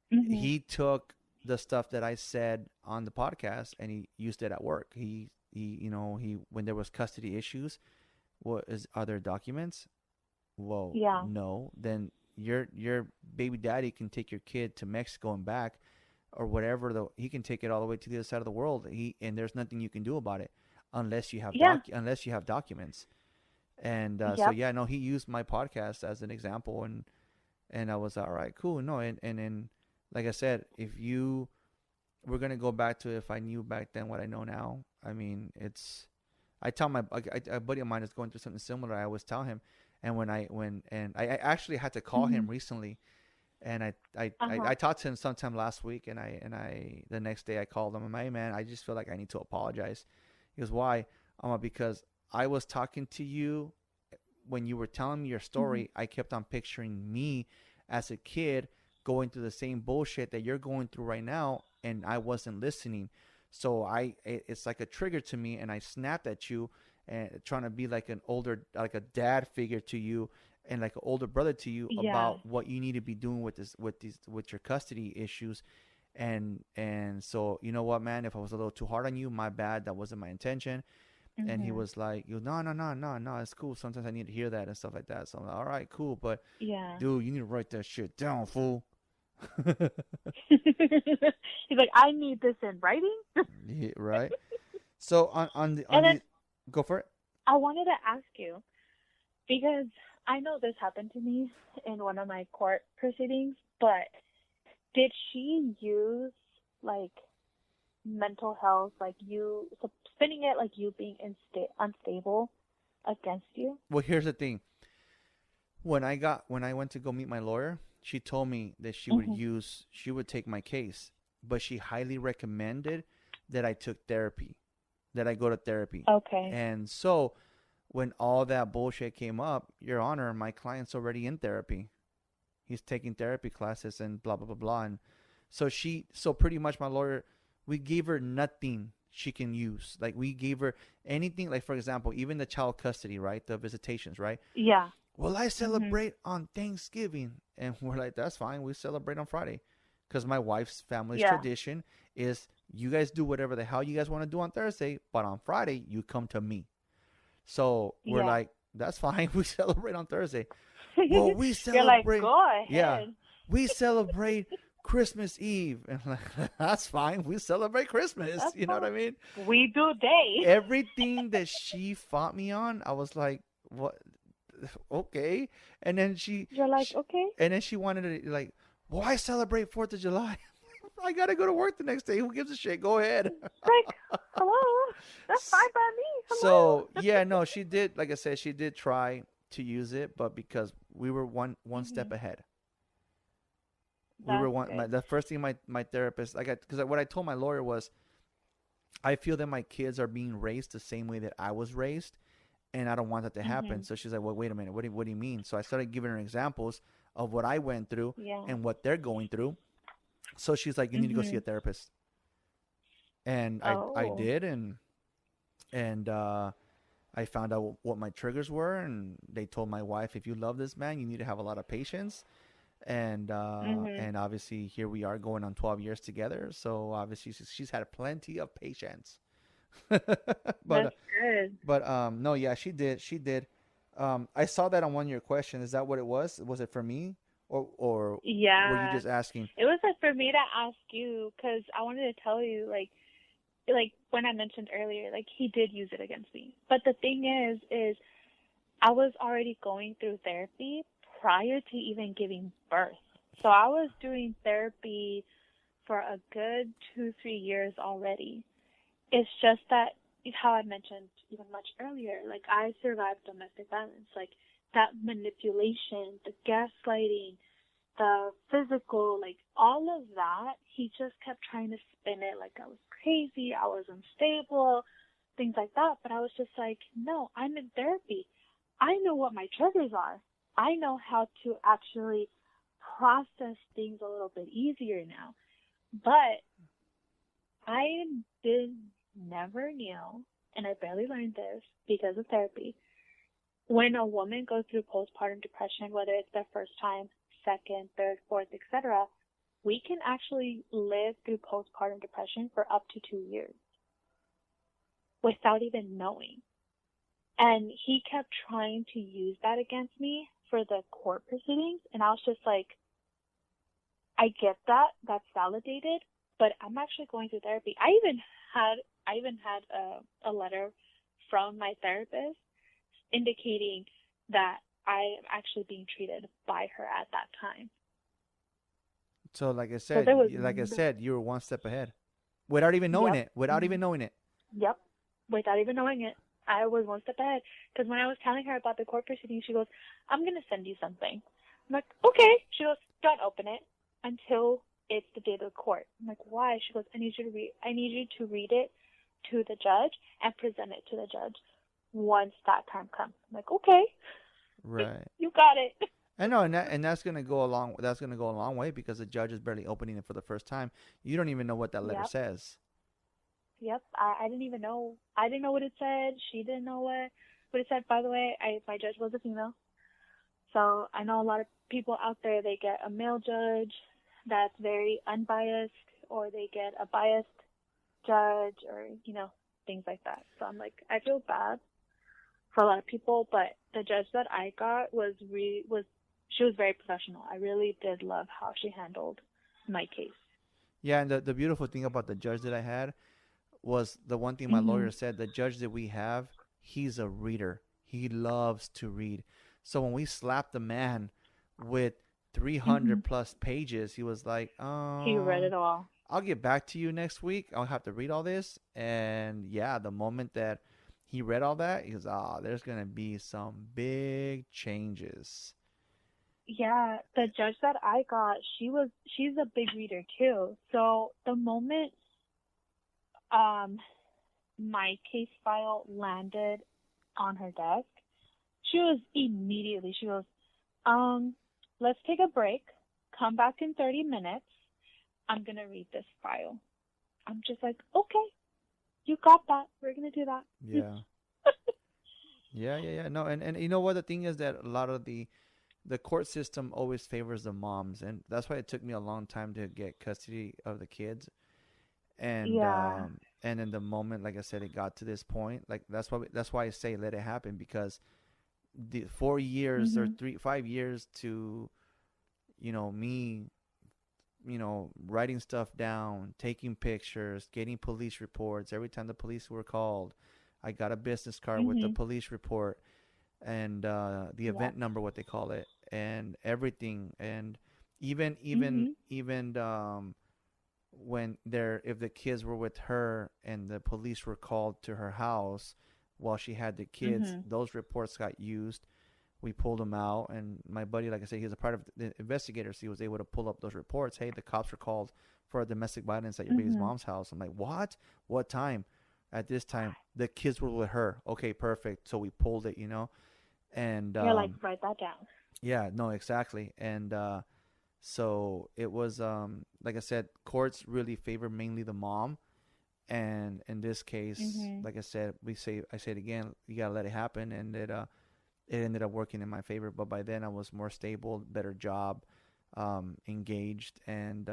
he took the stuff that I said on the podcast and he used it at work. He when there was custody issues, are there documents? Well, no. Then your baby daddy can take your kid to Mexico and back, or whatever. He can take it all the way to the other side of the world. And there's nothing you can do about it unless you have documents. And so yeah, no, he used my podcast as an example, and I was all right, cool. No, and like I said, we're gonna go back to if I knew back then what I know now. I mean, I tell a buddy of mine is going through something similar. I always tell him, and I actually had to call him recently, And Uh-huh. I talked to him sometime last week, and I the next day I called him. I'm like, hey, man, I just feel like I need to apologize. He goes, why? I'm like, because I was talking to you when you were telling me your story. I kept on picturing me as a kid going through the same bullshit that you're going through right now, and I wasn't listening. So it's like a trigger to me, and I snapped at you, and trying to be like an older, like a dad figure to you, and like an older brother to you Yeah. about what you need to be doing with with your custody issues. And so, you know what, man, if I was a little too hard on you, my bad. That wasn't my intention. And he was like, no, it's cool. Sometimes I need to hear that and stuff like that. So I'm like, all right, cool. But Yeah. dude, you need to write that shit down, fool. He's like, I need this in writing. Yeah, right. So And then go for it. I wanted to ask you, because I know this happened to me in one of my court proceedings, but did she use like mental health, like you spinning it like you being unstable against you? Well, here's the thing. When I went to go meet my lawyer, she told me that she would take my case, but she highly recommended that I took therapy, that I go to therapy. Okay. And so when all that bullshit came up, Your Honor, my client's already in therapy. He's taking therapy classes and blah, blah, blah, blah. And so pretty much my lawyer, we gave her nothing she can use. Like, we gave her anything, like, for example, even the child custody, right? The visitations, right? Yeah. Well, I celebrate on Thanksgiving. And we're like, that's fine. We celebrate on Friday. Because my wife's family's tradition is you guys do whatever the hell you guys want to do on Thursday, but on Friday, you come to me. So we're like, that's fine. We celebrate on Thursday. Well, we celebrate. You're like, go ahead. Yeah. We celebrate Christmas Eve. And I'm like, that's fine. We celebrate Christmas. That's you know what I mean? We do day. Everything that she fought me on, I was like, what? Okay. And then You're like, okay. And then she wanted to, like, well, I celebrate 4th of July. I got to go to work the next day. Who gives a shit? Go ahead. Like, hello. That's fine by me. So, Hello. yeah, no, she did, like I said, she did try to use it, but because we were one step ahead. The first thing my therapist, because what I told my lawyer was, I feel that my kids are being raised the same way that I was raised, and I don't want that to happen. So she's like, well, wait a minute. What do you mean? So I started giving her examples of what I went through and what they're going through. So she's like, you need to go see a therapist. And I did, and I found out what my triggers were, and they told my wife, if you love this man, you need to have a lot of patience. And and obviously here we are going on 12 years together. So obviously she's had plenty of patience. That's good. But no, yeah, she did. I saw that on one of your questions. Is that what it was? Was it for me? Or were you just asking? It was like for me to ask you, because I wanted to tell you, like when I mentioned earlier, like he did use it against me. But the thing is I was already going through therapy prior to even giving birth. So I was doing therapy for a good 2-3 years already. It's just that, how I mentioned even much earlier, like I survived domestic violence, like that manipulation, the gaslighting, the physical, like all of that, he just kept trying to spin it like I was crazy, I was unstable, things like that. But I was just like, no, I'm in therapy. I know what my triggers are. I know how to actually process things a little bit easier now. But I never knew, and I barely learned this because of therapy, when a woman goes through postpartum depression, whether it's their first time, second, third, fourth, etc., we can actually live through postpartum depression for up to 2 years without even knowing. And he kept trying to use that against me for the court proceedings, and I was just like, I get that, that's validated, but I'm actually going through therapy. I even had a letter from my therapist indicating that I am actually being treated by her at that time. So like I said, you were one step ahead without even knowing it. Yep. Without even knowing it. I was one step ahead. Because when I was telling her about the court proceedings, she goes, I'm going to send you something. I'm like, okay. She goes, don't open it until it's the day of the court. I'm like, why? She goes, I need you to read it to the judge and present it to the judge once that time comes. I'm like, okay. Right. You got it. I know, and that's gonna go a long way because the judge is barely opening it for the first time. You don't even know what that letter says. Yep. I didn't even know. I didn't know what it said. She didn't know what it said. By the way, my judge was a female. So I know a lot of people out there, they get a male judge that's very unbiased, or they get a biased judge, or, things like that. So I'm like, I feel bad for a lot of people, but the judge that I got she was very professional. I really did love how she handled my case. Yeah, and the beautiful thing about the judge that I had was the one thing my lawyer said, the judge that we have, he's a reader. He loves to read. So when we slapped the man with 300 plus pages, he was like, he read it all. I'll get back to you next week. I'll have to read all this. And yeah, the moment that he read all that, he goes, there's going to be some big changes. Yeah, the judge that I got, she's a big reader too. So the moment my case file landed on her desk, she goes, let's take a break. Come back in 30 minutes. I'm going to read this file. I'm just like, okay, you got that. We're going to do that. Yeah. Yeah. No, and you know what? The thing is that a lot of the court system always favors the moms. And that's why it took me a long time to get custody of the kids. And and in the moment, like I said, it got to this point. Like that's why I say let it happen, because the 4 years or 5 years to, me, writing stuff down, taking pictures, getting police reports. Every time the police were called, I got a business card with the police report and the event number, what they call it, and everything. And even when if the kids were with her and the police were called to her house while she had the kids, those reports got used. We pulled them out, and my buddy, like I said, he was a part of the investigators. He was able to pull up those reports. Hey, the cops were called for domestic violence at your baby's mom's house. I'm like, what? What time? At this time, the kids were with her. Okay, perfect. So we pulled it, and you're like, write that down. Yeah, no, exactly. And so it was, like I said, courts really favor mainly the mom. And in this case, like I said, I say it again, you got to let it happen. And it ended up working in my favor. But by then I was more stable, better job, engaged, and,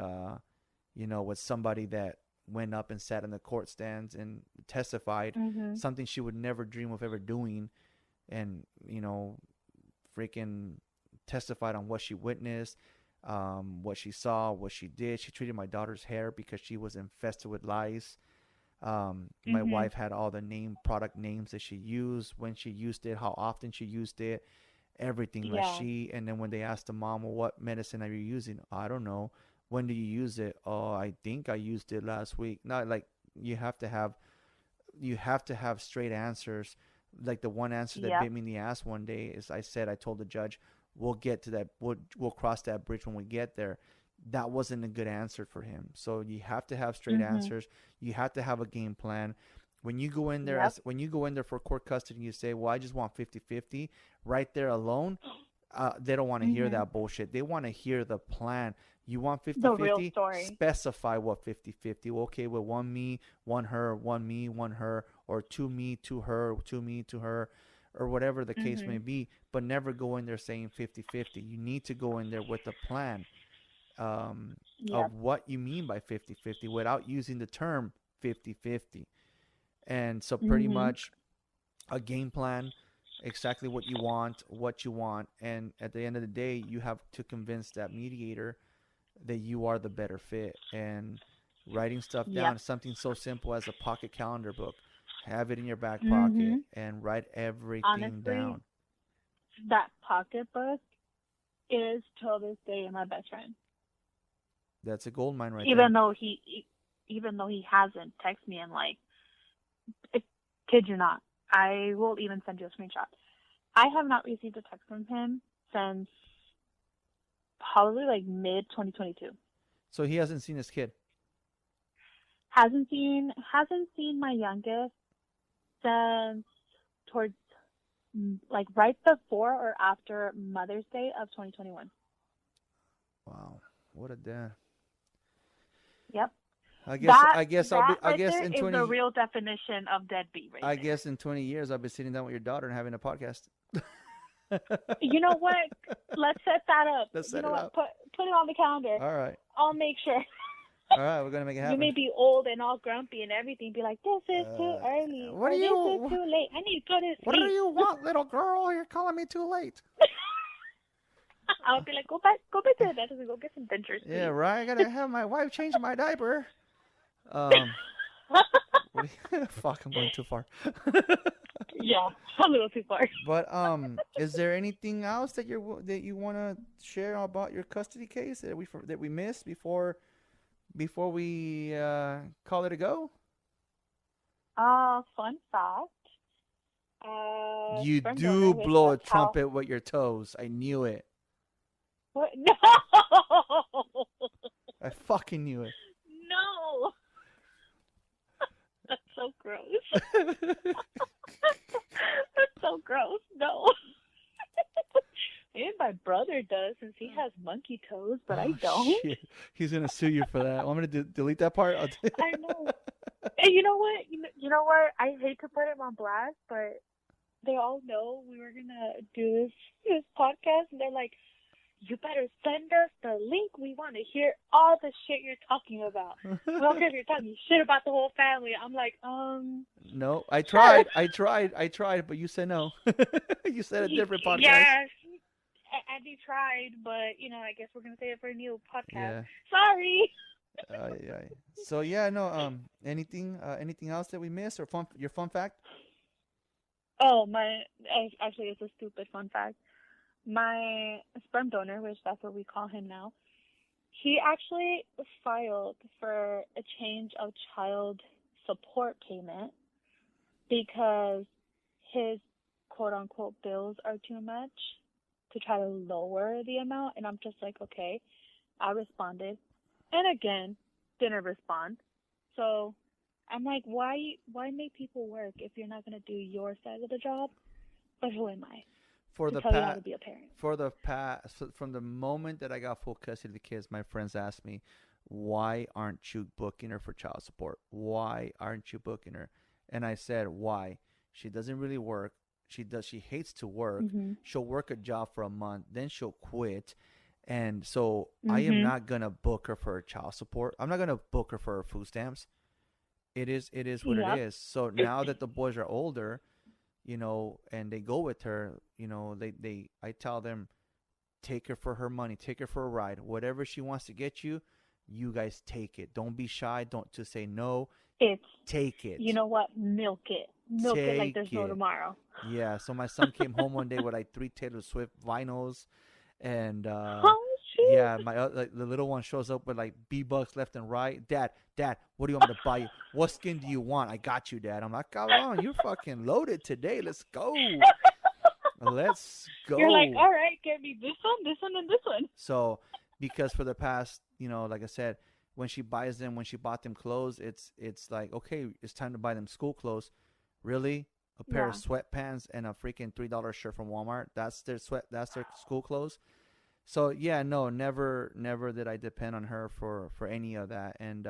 with somebody that went up and sat in the court stands and testified something she would never dream of ever doing. And, freaking testified on what she witnessed, what she saw, what she did. She treated my daughter's hair because she was infested with lice. My wife had all the product names that she used, when she used it, how often she used it, everything. And then when they asked the mom, well, what medicine are you using? I don't know. When do you use it? Oh, I think I used it last week. Not like you have to have straight answers. Like the one answer that bit me in the ass one day is I told the judge, we'll get to that. We'll cross that bridge when we get there. That wasn't a good answer for him. So you have to have straight answers. You have to have a game plan. When you go in there, when you go in there for court custody, and you say, well, I just want 50-50 right there alone. They don't want to hear that bullshit. They want to hear the plan. You want 50-50? Specify what 50-50. Okay, well, one me, one her, one me, one her, or two me, two her, two me, to her, or whatever the case may be. But never go in there saying 50-50. You need to go in there with a plan of what you mean by 50-50 without using the term 50-50. And so pretty much a game plan, exactly what you want. And at the end of the day, you have to convince that mediator that you are the better fit. And writing stuff down is something so simple as a pocket calendar book. Have it in your back pocket and write everything down. That pocketbook is till this day my best friend. That's a gold mine right there. Even though he hasn't texted me, and like, kid you not, I will even send you a screenshot. I have not received a text from him since probably like mid 2022. So he hasn't seen his kid. Hasn't seen my youngest since towards like right before or after Mother's Day of 2021. Wow, what a dad. Yep. I guess in 20 is the real definition of deadbeat right I there. guess in 20 years I'll be sitting down with your daughter and having a podcast. You know what? Let's set that up. Let's set you know it what? up. Put it on the calendar. All right. I'll make sure. All right, we're going to make it happen. You may be old and all grumpy and everything. Be like, this is too early. What or do you- This is too late. I need to go to sleep. What do you want, little girl? You're calling me too late. I'll be like, go back to the dentist and go get some dentures. Yeah, right. I got to have my wife change my diaper. Fuck, I'm going too far. Yeah, a little too far. But is there anything else that you want to share about your custody case that we missed before we call it a go? Fun fact. You sperm do donor, which blow a was how- trumpet with your toes. I knew it. What? No. I fucking knew it. No. That's so gross. That's so gross. No. Maybe my brother does since he has monkey toes, but I don't. Shit. He's gonna sue you for that. Want me to delete that part? I know. And you know what? You know what? I hate to put him on blast, but they all know we were gonna do this podcast, and they're like, "You better send us the link. We want to hear all the shit you're talking about. We don't care if you're talking shit about the whole family." I'm like, No, I tried, but you said no. You said a different podcast. Yes, Andy tried, but I guess we're gonna say it for a new podcast. Yeah. Sorry. Yeah. So yeah, no. Anything else that we missed or your fun fact? Oh, actually, it's a stupid fun fact. My sperm donor, which that's what we call him now, he actually filed for a change of child support payment because his quote-unquote bills are too much to try to lower the amount. And I'm just like, okay. I responded. And again, didn't respond. So I'm like, why make people work if you're not going to do your side of the job? But who am I? For to the tell you how to be a parent. From the moment that I got full custody of the kids, my friends asked me, why aren't you booking her for child support? Why aren't you booking her? And I said, why? She doesn't really work. She hates to work. Mm-hmm. She'll work a job for a month, then she'll quit. And so I am not going to book her for child support. I'm not going to book her for her food stamps. It is what it is. So now that the boys are older, and they go with her, I tell them, take her for her money, take her for a ride, whatever she wants to get you, you guys take it. Don't be shy. Don't just say no. Take it. You know what? Milk it like there's no tomorrow. Yeah. So my son came home one day with like 3 Taylor Swift vinyls, and yeah, the little one shows up with like B-Bucks left and right. Dad, what do you want me to buy you? What skin do you want? I got you, Dad. I'm like, come on, you're fucking loaded today. Let's go. Let's go. You're like, all right, get me this one, and this one. So, because for the past, like I said, when she bought them clothes, it's like, okay, it's time to buy them school clothes. Really? A pair of sweatpants and a freaking $3 shirt from Walmart? That's their school clothes? So yeah, no, never did I depend on her for any of that. And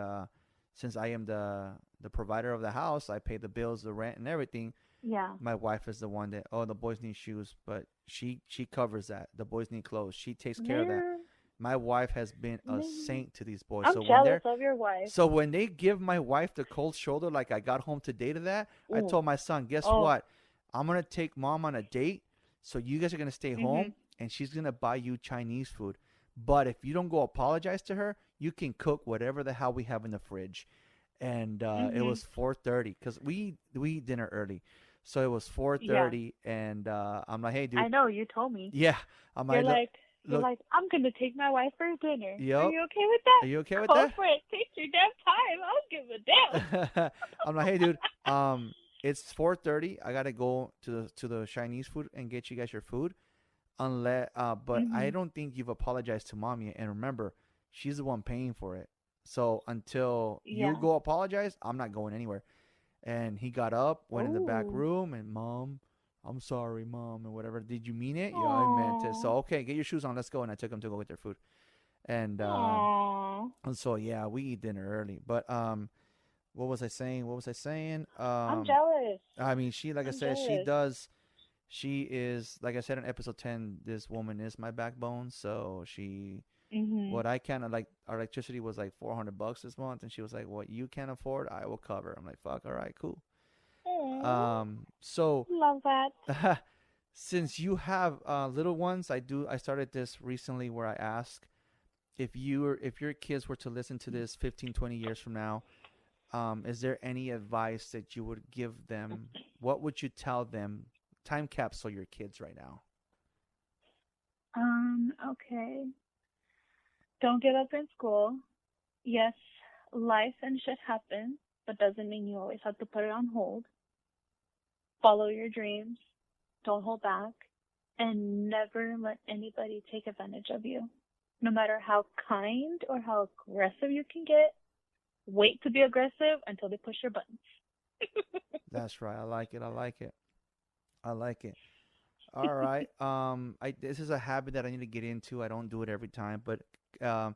since I am the provider of the house, I pay the bills, the rent, and everything. Yeah. My wife is the one that, the boys need shoes, but she covers that. The boys need clothes. She takes care of that. My wife has been a saint to these boys. I'm jealous of your wife. So when they give my wife the cold shoulder, like I got home today to that, I told my son, guess what? I'm going to take mom on a date. So you guys are going to stay home. And she's going to buy you Chinese food. But if you don't go apologize to her, you can cook whatever the hell we have in the fridge. And it was 4:30 because we eat dinner early. So it was 4:30 and I'm like, hey, dude. I know, you told me. Yeah. You're like, I'm going to take my wife for dinner. Yep. Are you okay with that? Are you okay with Go that? for it. Take your damn time. I don't give a damn. I'm like, hey, dude, it's 4:30. I got to go to the Chinese food and get you guys your food. Unless, but I Mhm. don't think you've apologized to mom yet. And remember, she's the one paying for it. So until you Yeah. go apologize, I'm not going anywhere. And he got up, went in the back Oh. room, and mom, I'm sorry, mom, and whatever. Did you mean it? Yeah, I meant it. So Aww. okay, get your shoes on, let's go. And I took him to go get their food. And Aww. and so yeah, we eat dinner early. But what was I saying? What was I saying? I'm jealous. I mean, she, like I I'm said, she jealous. does. She is, like I said in episode 10. This woman is my backbone. So she, Mhm. what I can, like, our electricity was like $400 this month, and she was like, "What you can't afford, I will cover." I'm like, "Fuck, all right, cool." Aww. So Love that. since you have little ones, I started this recently where I ask if your kids were to listen to this 15, 20 years from now, is there any advice that you would give them? What would you tell them? Time capsule your kids right now. Okay. Don't give up in school. Yes, life and shit happen, but doesn't mean you always have to put it on hold. Follow your dreams. Don't hold back. And never let anybody take advantage of you. No matter how kind or how aggressive you can get, wait to be aggressive until they push your buttons. That's right. I like it. I like it. I like it. All right. I this is a habit that I need to get into. I don't do it every time, but um,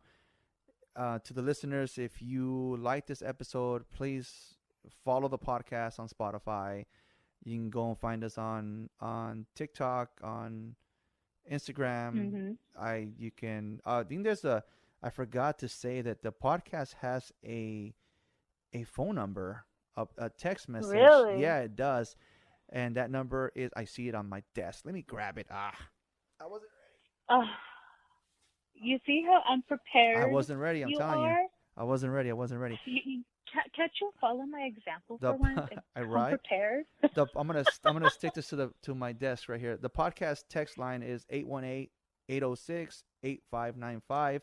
to the listeners, if you like this episode, please follow the podcast on Spotify. You can go and find us on TikTok, on Instagram. Mhm. You can. I think there's a. I forgot to say that the podcast has a phone number, a text message. Really? Yeah, it does, and that number is. I see it on my desk. Let me grab it. I wasn't. Uh, you see how I unprepared wasn't ready. I'm you telling you, are? I wasn't ready. I wasn't ready. Can't you follow my example The for once and I come right. prepared? I'm gonna stick this to my desk right here. The podcast text line is 818-806-8595.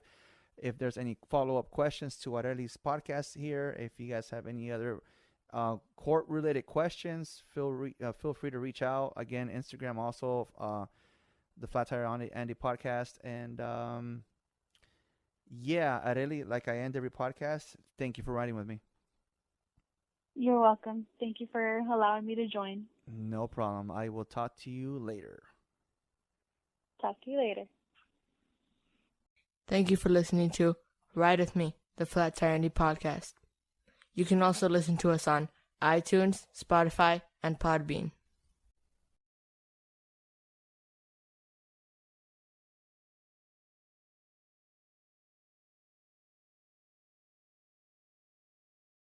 If there's any follow-up questions to Areli's podcast here, if you guys have any other court-related questions, feel free to reach out. Again, Instagram also, the Flat Tire Andy podcast. And yeah, Areli, like I end every podcast, thank you for riding with me. You're welcome. Thank you for allowing me to join. No problem. I will talk to you later. Talk to you later. Thank you for listening to Ride With Me, the Flat Tire Indie Podcast. You can also listen to us on iTunes, Spotify, and Podbean.